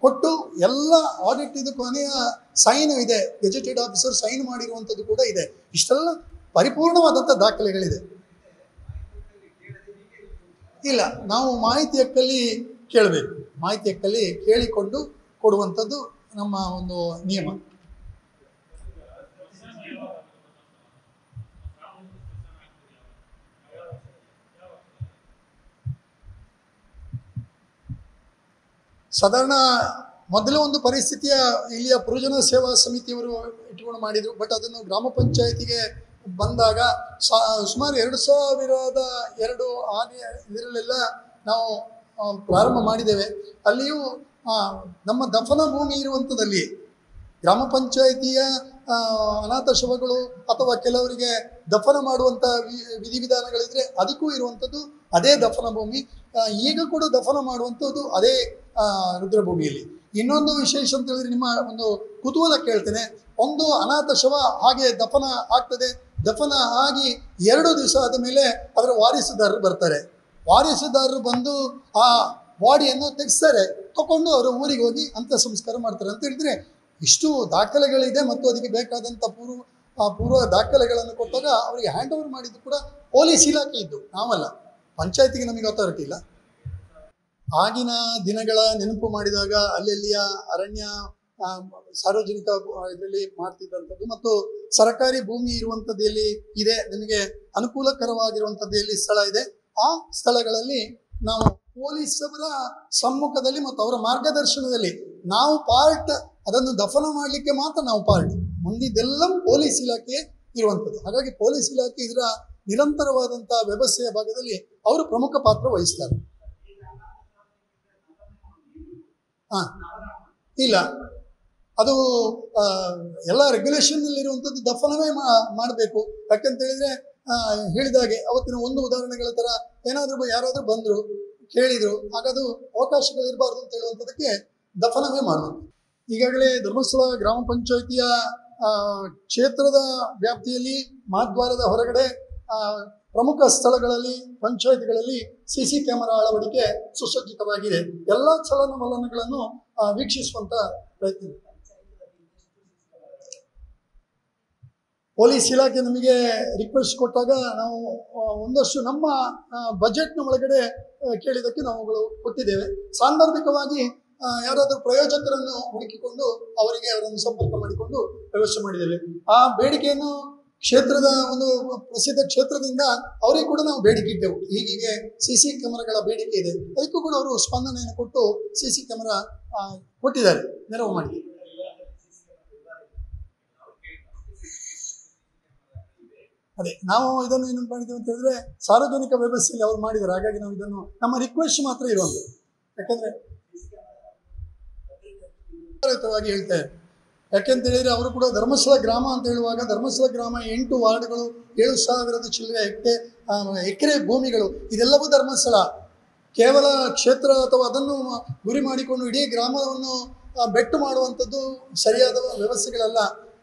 ಕೊಟ್ಟು ಎಲ್ಲ ಆಡಿಟ್ ಇದು ಕೊನೆಯ ಸೈನ್ ಇದೆ, ಗೆಜೆಟೆಡ್ ಆಫೀಸರ್ ಸೈನ್ ಮಾಡಿರುವಂಥದ್ದು ಕೂಡ ಇದೆ. ಇಷ್ಟೆಲ್ಲ ಪರಿಪೂರ್ಣವಾದಂಥ ದಾಖಲೆಗಳಿದೆ. ಇಲ್ಲ, ನಾವು ಮಾಹಿತಿ ಹಕ್ಕಲ್ಲಿ ಕೇಳಬೇಕು. ಮಾಹಿತಿ ಹಕ್ಕಲ್ಲಿ ಕೇಳಿಕೊಂಡು ಕೊಡುವಂಥದ್ದು ನಮ್ಮ ಒಂದು ನಿಯಮ. ಸಾಧಾರಣ ಮೊದಲ ಒಂದು ಪರಿಸ್ಥಿತಿಯ ಇಲ್ಲಿಯ ಪುರಜನ ಸೇವಾ ಸಮಿತಿಯವರು ಇಟ್ಕೊಂಡು ಮಾಡಿದರು. ಬಟ್ ಅದನ್ನು ಗ್ರಾಮ ಪಂಚಾಯತಿಗೆ ಬಂದಾಗ ಸುಮಾರು 2002 ಇದರಲ್ಲೆಲ್ಲ ನಾವು ಪ್ರಾರಂಭ ಮಾಡಿದ್ದೇವೆ. ಅಲ್ಲಿಯೂ ನಮ್ಮ ದಫನ ಭೂಮಿ ಇರುವಂಥದ್ದಲ್ಲಿ ಗ್ರಾಮ ಪಂಚಾಯಿತಿಯ ಅನಾಥ ಶವಗಳು ಅಥವಾ ಕೆಲವರಿಗೆ ದಫನ ಮಾಡುವಂಥ ವಿಧಿವಿಧಾನಗಳಿದ್ರೆ ಅದಕ್ಕೂ ಇರುವಂಥದ್ದು ಅದೇ ದಫನ ಭೂಮಿ. ಈಗ ಕೂಡ ದಫನ ಮಾಡುವಂಥದ್ದು ಅದೇ ರುದ್ರಭೂಮಿಯಲ್ಲಿ. ಇನ್ನೊಂದು ವಿಶೇಷ ಅಂತ ಹೇಳಿದ್ರೆ, ನಿಮ್ಮ ಒಂದು ಕುತೂಹಲ ಕೇಳ್ತೇನೆ. ಒಂದು ಅನಾಥ ಶವ ಹಾಗೆ ದಫನ ಆಗ್ತದೆ. ದಫನ ಆಗಿ 2 ದಿವಸ ಆದ ಮೇಲೆ ಅದರ ವಾರಿಸುದಾರರು ಬರ್ತಾರೆ. ವಾರಿಸುದಾರರು ಬಂದು ಆ ಬಾಡಿಯನ್ನು ತೆಗೆಸ್ತಾರೆ, ತಗೊಂಡು ಅವರು ಊರಿಗೆ ಹೋಗಿ ಅಂತ್ಯ ಸಂಸ್ಕಾರ ಮಾಡ್ತಾರೆ. ಅಂತ ಹೇಳಿದ್ರೆ ಇಷ್ಟು ದಾಖಲೆಗಳಿದೆ ಮತ್ತು ಅದಕ್ಕೆ ಬೇಕಾದಂಥ ಪೂರ್ವ ದಾಖಲೆಗಳನ್ನು ಕೊಟ್ಟಾಗ ಅವರಿಗೆ ಹ್ಯಾಂಡ್ ಓವರ್ ಮಾಡಿದ್ದು ಕೂಡ ಪೊಲೀಸ್ ಇಲಾಖೆ ಇದ್ದು, ನಾವಲ್ಲ. ಪಂಚಾಯತಿಗೆ ನಮಗೆ ಅಥಾರಿಟಿ ಇಲ್ಲ. ಆಗಿನ ದಿನಗಳ ನೆನಪು ಮಾಡಿದಾಗ ಅಲ್ಲೆಲ್ಲಿಯ ಅರಣ್ಯ ಸಾರ್ವಜನಿಕ ಇದರಲ್ಲಿ ಮಾಡ್ತಿದ್ದಂಥದ್ದು ಮತ್ತು ಸರ್ಕಾರಿ ಭೂಮಿ ಇರುವಂಥದ್ದು ಎಲ್ಲಿ ಇದೆ, ನಿಮಗೆ ಅನುಕೂಲಕರವಾಗಿರುವಂಥದ್ದು ಎಲ್ಲಿ ಸ್ಥಳ ಇದೆ, ಆ ಸ್ಥಳಗಳಲ್ಲಿ ನಾವು ಪೊಲೀಸರ ಸಮ್ಮುಖದಲ್ಲಿ ಮತ್ತು ಅವರ ಮಾರ್ಗದರ್ಶನದಲ್ಲಿ ನಾವು ಪಾರ್ಟ್, ಅದನ್ನು ದಫನ ಮಾಡಲಿಕ್ಕೆ ಮಾತ್ರ ನಾವು ಪಾರ್ಟ್, ಮುಂದಿದ್ದೆಲ್ಲ ಪೊಲೀಸ್ ಇಲಾಖೆ ಇರುವಂಥದ್ದು. ಹಾಗಾಗಿ ಪೊಲೀಸ್ ಇಲಾಖೆ ಇದರ ನಿರಂತರವಾದಂಥ ವ್ಯವಸ್ಥೆಯ ಭಾಗದಲ್ಲಿ ಅವರು ಪ್ರಮುಖ ಪಾತ್ರ ವಹಿಸ್ತಾರೆ. ಇಲ್ಲ, ಅದು ಎಲ್ಲ ರೆಗ್ಯುಲೇಷನ್ನಲ್ಲಿರುವಂಥದ್ದು ದಫನವೇ ಮಾಡಬೇಕು. ಯಾಕಂತ ಹೇಳಿದರೆ ಹೇಳಿದಾಗೆ ಅವತ್ತಿನ ಒಂದು ಉದಾಹರಣೆಗಳ ಥರ ಏನಾದರೂ ಯಾರಾದರೂ ಬಂದರು ಕೇಳಿದರು, ಹಾಗದು ಅವಕಾಶಗಳಿರಬಾರ್ದು ಅಂತ ಹೇಳುವಂಥದ್ದಕ್ಕೆ ದಫನವೇ ಮಾಡಬೇಕು. ಈಗಾಗಲೇ ಧರ್ಮಸ್ಥಳ ಗ್ರಾಮ ಪಂಚಾಯಿತಿಯ ಕ್ಷೇತ್ರದ ವ್ಯಾಪ್ತಿಯಲ್ಲಿ ಮಹಾದ್ವಾರದ ಹೊರಗಡೆ ಪ್ರಮುಖ ಸ್ಥಳಗಳಲ್ಲಿ ಪಂಚಾಯಿತಿಗಳಲ್ಲಿ CC ಕ್ಯಾಮೆರಾ ಅಳವಡಿಕೆ ಸುಸಜ್ಜಿತವಾಗಿದೆ. ಎಲ್ಲ ಚಲನವಲನಗಳನ್ನು ವೀಕ್ಷಿಸುವಂಥ ಪ್ರಯತ್ನ. ಪೊಲೀಸ್ ಇಲಾಖೆ ನಮಗೆ ರಿಕ್ವೆಸ್ಟ್ ಕೊಟ್ಟಾಗ ನಾವು ಒಂದಷ್ಟು ನಮ್ಮ ಬಜೆಟ್ನ ಒಳಗಡೆ ಕೇಳಿದ್ದಕ್ಕೆ ನಾವುಗಳು ಕೊಟ್ಟಿದ್ದೇವೆ. ಸಾಂದರ್ಭಿಕವಾಗಿ ಯಾರಾದರೂ ಪ್ರಯೋಜಕರನ್ನು ಹುಡುಕಿಕೊಂಡು ಅವರನ್ನು ಸಂಪರ್ಕ ಮಾಡಿಕೊಂಡು ವ್ಯವಸ್ಥೆ ಮಾಡಿದ್ದೇವೆ. ಆ ಬೇಡಿಕೆಯನ್ನು ಕ್ಷೇತ್ರದ ಒಂದು ಪ್ರಸಿದ್ಧ ಕ್ಷೇತ್ರದಿಂದ ಅವರಿಗೆ ಕೂಡ ನಾವು ಬೇಡಿಕೆ ಇಟ್ಟೆವು. ಹೀಗೆ CC ಕ್ಯಾಮರಾಗಳ ಬೇಡಿಕೆ ಇದೆ, ಅದಕ್ಕೂ ಕೂಡ ಅವರು ಸ್ಪಂದನೆಯನ್ನು ಕೊಟ್ಟು CC ಕ್ಯಾಮರಾ ಕೊಟ್ಟಿದ್ದಾರೆ, ನೆರವು ಮಾಡಿ. ಅದೇ ನಾವು ಇದನ್ನು ಏನು ಮಾಡಿದ್ದೇವೆ ಅಂತ ಹೇಳಿದ್ರೆ ಸಾರ್ವಜನಿಕ ವ್ಯವಸ್ಥೆಯಲ್ಲಿ ಅವರು ಮಾಡಿದ್ದಾರೆ. ಹಾಗಾಗಿ ನಾವು ಇದನ್ನು ನಮ್ಮ ರಿಕ್ವೆಸ್ಟ್ ಮಾತ್ರ ಇರುವಂಥದ್ದು. ಯಾಕಂದ್ರೆ ಹೇಳ್ತೇವೆ, ಯಾಕೆಂತ ಹೇಳಿದ್ರೆ ಅವರು ಕೂಡ ಧರ್ಮಸ್ಥಳ ಗ್ರಾಮ ಅಂತ ಹೇಳುವಾಗ ಧರ್ಮಸ್ಥಳ ಗ್ರಾಮ 8 ವಾರ್ಡ್ಗಳು, 7,000 ಚಿಲ್ಲರೆ ಎಕರೆ ಭೂಮಿಗಳು, ಇದೆಲ್ಲವೂ ಧರ್ಮಸ್ಥಳ. ಕೇವಲ ಕ್ಷೇತ್ರ ಅಥವಾ ಅದನ್ನು ಗುರಿ ಮಾಡಿಕೊಂಡು ಇಡೀ ಗ್ರಾಮವನ್ನು ಬೆಟ್ಟು ಮಾಡುವಂಥದ್ದು ಸರಿಯಾದ ವ್ಯವಸ್ಥೆಗಳಲ್ಲ.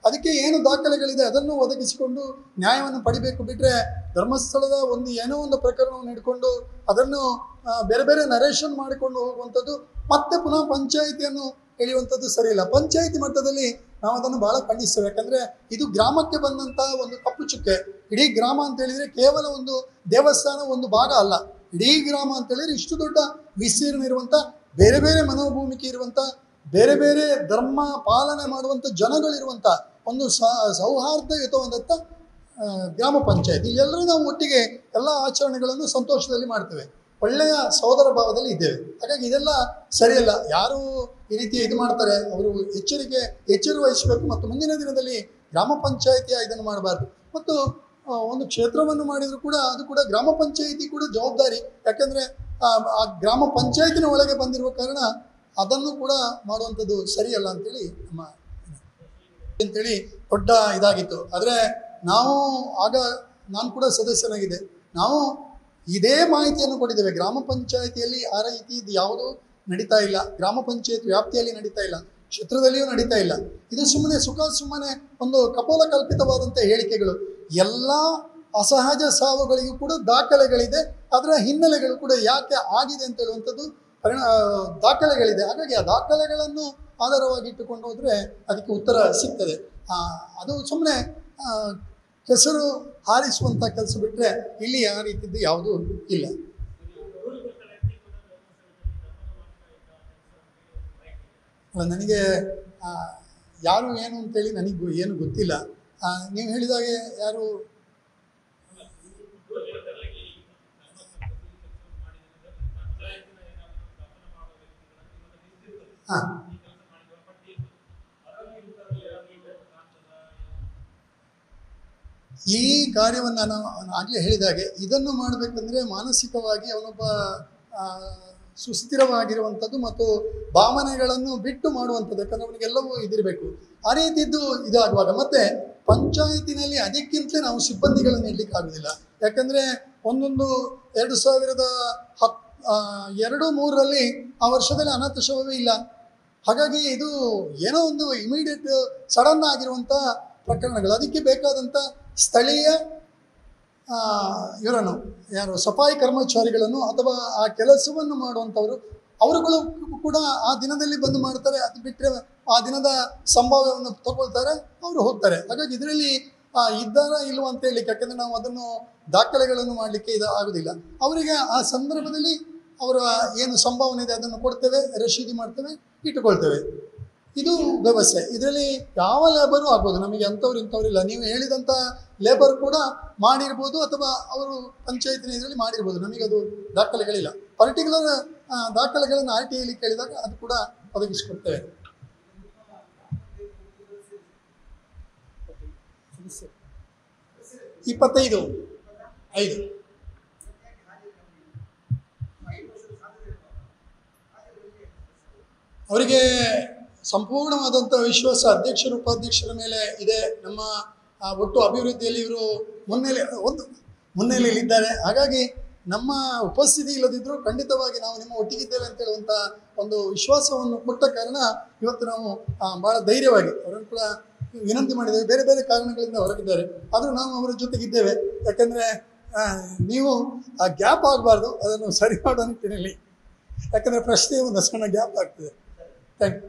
ಅದಕ್ಕೆ ಏನು ದಾಖಲೆಗಳಿದೆ ಅದನ್ನು ಒದಗಿಸಿಕೊಂಡು ನ್ಯಾಯವನ್ನು ಪಡಿಬೇಕು. ಬಿಟ್ಟರೆ ಧರ್ಮಸ್ಥಳದ ಏನೋ ಒಂದು ಪ್ರಕರಣವನ್ನು ಹಿಡ್ಕೊಂಡು ಅದನ್ನು ಬೇರೆ ಬೇರೆ ನರೇಷನ್ ಮಾಡಿಕೊಂಡು ಹೋಗುವಂಥದ್ದು, ಮತ್ತೆ ಪುನಃ ಪಂಚಾಯಿತಿಯನ್ನು ಎಳೆಯುವಂಥದ್ದು ಸರಿಯಿಲ್ಲ. ಪಂಚಾಯಿತಿ ಮಟ್ಟದಲ್ಲಿ ನಾವು ಅದನ್ನು ಬಹಳ ಖಂಡಿಸ್ತೇವೆ. ಯಾಕಂದರೆ ಇದು ಗ್ರಾಮಕ್ಕೆ ಬಂದಂಥ ಒಂದು ಕಪ್ಪು ಚುಕ್ಕೆ. ಇಡೀ ಗ್ರಾಮ ಅಂತ ಹೇಳಿದರೆ ಕೇವಲ ಒಂದು ದೇವಸ್ಥಾನ ಒಂದು ಭಾಗ ಅಲ್ಲ. ಇಡೀ ಗ್ರಾಮ ಅಂತ ಹೇಳಿದ್ರೆ ಇಷ್ಟು ದೊಡ್ಡ ವಿಸ್ತೀರ್ಣ ಇರುವಂಥ, ಬೇರೆ ಬೇರೆ ಮನೋಭೂಮಿಕೆ ಇರುವಂಥ, ಬೇರೆ ಬೇರೆ ಧರ್ಮ ಪಾಲನೆ ಮಾಡುವಂಥ ಜನಗಳಿರುವಂಥ ಒಂದು ಸೌಹಾರ್ದಯುತವಾದಂಥ ಗ್ರಾಮ ಪಂಚಾಯತ್. ಇಲ್ಲೆಲ್ಲರೂ ನಾವು ಒಟ್ಟಿಗೆ ಎಲ್ಲ ಆಚರಣೆಗಳನ್ನು ಸಂತೋಷದಲ್ಲಿ ಮಾಡ್ತೇವೆ, ಒಳ್ಳೆಯ ಸಹೋದರ ಭಾವದಲ್ಲಿ ಇದ್ದೇವೆ. ಹಾಗಾಗಿ ಇದೆಲ್ಲ ಸರಿಯಲ್ಲ. ಯಾರು ಈ ರೀತಿ ಇದು ಮಾಡ್ತಾರೆ ಅವರು ಎಚ್ಚರ ವಹಿಸಬೇಕು. ಮತ್ತು ಮುಂದಿನ ದಿನದಲ್ಲಿ ಗ್ರಾಮ ಪಂಚಾಯಿತಿಯ ಇದನ್ನು ಮಾಡಬಾರ್ದು. ಮತ್ತು ಒಂದು ಕ್ಷೇತ್ರವನ್ನು ಮಾಡಿದರೂ ಕೂಡ ಅದು ಕೂಡ ಗ್ರಾಮ ಪಂಚಾಯಿತಿ ಕೂಡ ಜವಾಬ್ದಾರಿ. ಯಾಕಂದರೆ ಆ ಗ್ರಾಮ ಪಂಚಾಯತಿನ ಒಳಗೆ ಬಂದಿರುವ ಕಾರಣ ಅದನ್ನು ಕೂಡ ಮಾಡುವಂಥದ್ದು ಸರಿಯಲ್ಲ ಅಂತೇಳಿ ಅಂತೇಳಿ ದೊಡ್ಡ ಇದಾಗಿತ್ತು. ಆದರೆ ನಾವು ಆಗ ನಾನು ಕೂಡ ಸದಸ್ಯನಾಗಿದೆ, ನಾವು ಇದೇ ಮಾಹಿತಿಯನ್ನು ಕೊಟ್ಟಿದ್ದೇವೆ. ಗ್ರಾಮ ಪಂಚಾಯಿತಿಯಲ್ಲಿ ಆ ರೀತಿದು ಯಾವುದೂ ನಡೀತಾ ಇಲ್ಲ, ಗ್ರಾಮ ಪಂಚಾಯತ್ ವ್ಯಾಪ್ತಿಯಲ್ಲಿ ನಡೀತಾ ಇಲ್ಲ, ಕ್ಷೇತ್ರದಲ್ಲಿಯೂ ನಡೀತಾ ಇಲ್ಲ. ಇದು ಸುಮ್ಮನೆ ಒಂದು ಕಪೋಲ ಕಲ್ಪಿತವಾದಂಥ ಹೇಳಿಕೆಗಳು. ಎಲ್ಲ ಅಸಹಜ ಸಾವುಗಳಿಗೂ ಕೂಡ ದಾಖಲೆಗಳಿದೆ, ಅದರ ಹಿನ್ನೆಲೆಗಳು ಕೂಡ ಯಾಕೆ ಆಗಿದೆ ಅಂತ ಹೇಳುವಂಥದ್ದು ದಾಖಲೆಗಳಿದೆ. ಹಾಗಾಗಿ ಆ ದಾಖಲೆಗಳನ್ನು ಆಧಾರವಾಗಿ ಇಟ್ಟುಕೊಂಡು ಹೋದರೆ ಅದಕ್ಕೆ ಉತ್ತರ ಸಿಗ್ತದೆ. ಅದು ಸುಮ್ಮನೆ ಹೆಸರು ಹಾರಿಸುವಂಥ ಕೆಲಸ ಬಿಟ್ಟರೆ ಇಲ್ಲಿ ಆ ರೀತಿದ್ದು ಯಾವುದೂ ಇಲ್ಲ. ನನಗೆ ಯಾರು ಏನು ಅಂತೇಳಿ ನನಗೂ ಏನು ಗೊತ್ತಿಲ್ಲ. ನೀವು ಹೇಳಿದಾಗೆ ಯಾರು ಈ ಕಾರ್ಯವನ್ನು ನಾನು ಆಗಲೇ ಹೇಳಿದಾಗೆ ಇದನ್ನು ಮಾಡಬೇಕಂದ್ರೆ ಮಾನಸಿಕವಾಗಿ ಅವನೊಬ್ಬ ಸುಸ್ಥಿರವಾಗಿರುವಂಥದ್ದು ಮತ್ತು ಭಾವನೆಗಳನ್ನು ಬಿಟ್ಟು ಮಾಡುವಂಥದ್ದು. ಯಾಕಂದರೆ ಅವನಿಗೆಲ್ಲವೂ ಇದಿರಬೇಕು. ಆ ರೀತಿದ್ದು ಇದಾಗುವಾಗ ಮತ್ತೆ ಪಂಚಾಯತಿನಲ್ಲಿ ಅದಕ್ಕಿಂತಲೇ ನಾವು ಸಿಬ್ಬಂದಿಗಳನ್ನು ಇಡಲಿಕ್ಕಾಗೋದಿಲ್ಲ. ಯಾಕಂದರೆ 2002-03ರಲ್ಲಿ ಆ ವರ್ಷದಲ್ಲಿ ಅನಾಥ ಶವವೇ ಇಲ್ಲ. ಹಾಗಾಗಿ ಇದು ಏನೋ ಒಂದು ಇಮಿಡಿಯೇಟ್ ಸಡನ್ ಆಗಿರುವಂಥ ಪ್ರಕರಣಗಳು. ಅದಕ್ಕೆ ಬೇಕಾದಂಥ ಸ್ಥಳೀಯ ಇವರನ್ನು ಯಾರು ಸಫಾಯಿ ಕರ್ಮಚಾರಿಗಳನ್ನು ಅಥವಾ ಆ ಕೆಲಸವನ್ನು ಮಾಡುವಂಥವರು ಅವರುಗಳು ಕೂಡ ಆ ದಿನದಲ್ಲಿ ಬಂದು ಮಾಡ್ತಾರೆ. ಅದು ಬಿಟ್ಟರೆ ಆ ದಿನದ ಸಂಭಾವ್ಯವನ್ನು ತಗೊಳ್ತಾರೆ, ಅವರು ಹೋಗ್ತಾರೆ. ಹಾಗಾಗಿ ಇದರಲ್ಲಿ ಇದ್ದಾರಾ ಇಲ್ವ ಅಂತ ಹೇಳಲಿಕ್ಕೆ, ಯಾಕೆಂದರೆ ನಾವು ಅದನ್ನು ದಾಖಲೆಗಳನ್ನು ಮಾಡಲಿಕ್ಕೆ ಇದು ಆಗೋದಿಲ್ಲ. ಅವರಿಗೆ ಆ ಸಂದರ್ಭದಲ್ಲಿ ಅವರ ಏನು ಸಂಭಾವನೆ ಇದೆ ಅದನ್ನು ಕೊಡ್ತೇವೆ, ರಶೀದಿ ಮಾಡ್ತೇವೆ, ಇಟ್ಟುಕೊಳ್ತೇವೆ. ಇದು ವ್ಯವಸ್ಥೆ. ಇದರಲ್ಲಿ ಯಾವ ಲೇಬರು ಆಗ್ಬೋದು, ನಮಗೆ ಅಂಥವ್ರು ಇಂಥವ್ರಿಲ್ಲ. ನೀವು ಹೇಳಿದಂಥ ಲೇಬರ್ ಕೂಡ ಮಾಡಿರ್ಬೋದು ಅಥವಾ ಅವರು ಪಂಚಾಯತಿನ ಇದರಲ್ಲಿ ಮಾಡಿರ್ಬೋದು. ನಮಗದು ದಾಖಲೆಗಳಿಲ್ಲ. ಪರ್ಟಿಕ್ಯುಲರ್ ದಾಖಲೆಗಳನ್ನು RTIಯಲ್ಲಿ ಕೇಳಿದಾಗ ಅದು ಕೂಡ ಒದಗಿಸಿಕೊಡ್ತೇವೆ. $25 ಅವರಿಗೆ ಸಂಪೂರ್ಣವಾದಂಥ ವಿಶ್ವಾಸ ಅಧ್ಯಕ್ಷರು ಉಪಾಧ್ಯಕ್ಷರ ಮೇಲೆ ಇದೆ. ನಮ್ಮ ಒಟ್ಟು ಅಭಿವೃದ್ಧಿಯಲ್ಲಿ ಇವರು ಮುನ್ನೆಲೆಯಲ್ಲಿದ್ದಾರೆ. ಹಾಗಾಗಿ ನಮ್ಮ ಉಪಸ್ಥಿತಿ ಇಲ್ಲದಿದ್ದರೂ ಖಂಡಿತವಾಗಿ ನಾವು ನಿಮ್ಮ ಒಟ್ಟಿಗಿದ್ದೇವೆ ಅಂತ ಹೇಳುವಂಥ ಒಂದು ವಿಶ್ವಾಸವನ್ನು ಕೊಟ್ಟ ಕಾರಣ ಇವತ್ತು ನಾವು ಭಾಳ ಧೈರ್ಯವಾಗಿ ಅವರನ್ನು ಕೂಡ ವಿನಂತಿ ಮಾಡಿದ್ದೇವೆ. ಬೇರೆ ಬೇರೆ ಕಾರಣಗಳಿಂದ ಹೊರಗಿದ್ದಾರೆ, ಆದರೂ ನಾವು ಅವರ ಜೊತೆಗಿದ್ದೇವೆ. ಯಾಕಂದರೆ ನೀವು ಆ ಗ್ಯಾಪ್ ಆಗಬಾರ್ದು, ಅದನ್ನು ಸರಿ ಮಾಡೋ ನಿಟ್ಟಿನಲ್ಲಿ. ಯಾಕಂದರೆ ಪ್ರಶ್ನೆ ಒಂದು ಸಣ್ಣ ಗ್ಯಾಪ್ ಆಗ್ತದೆ. Thank you.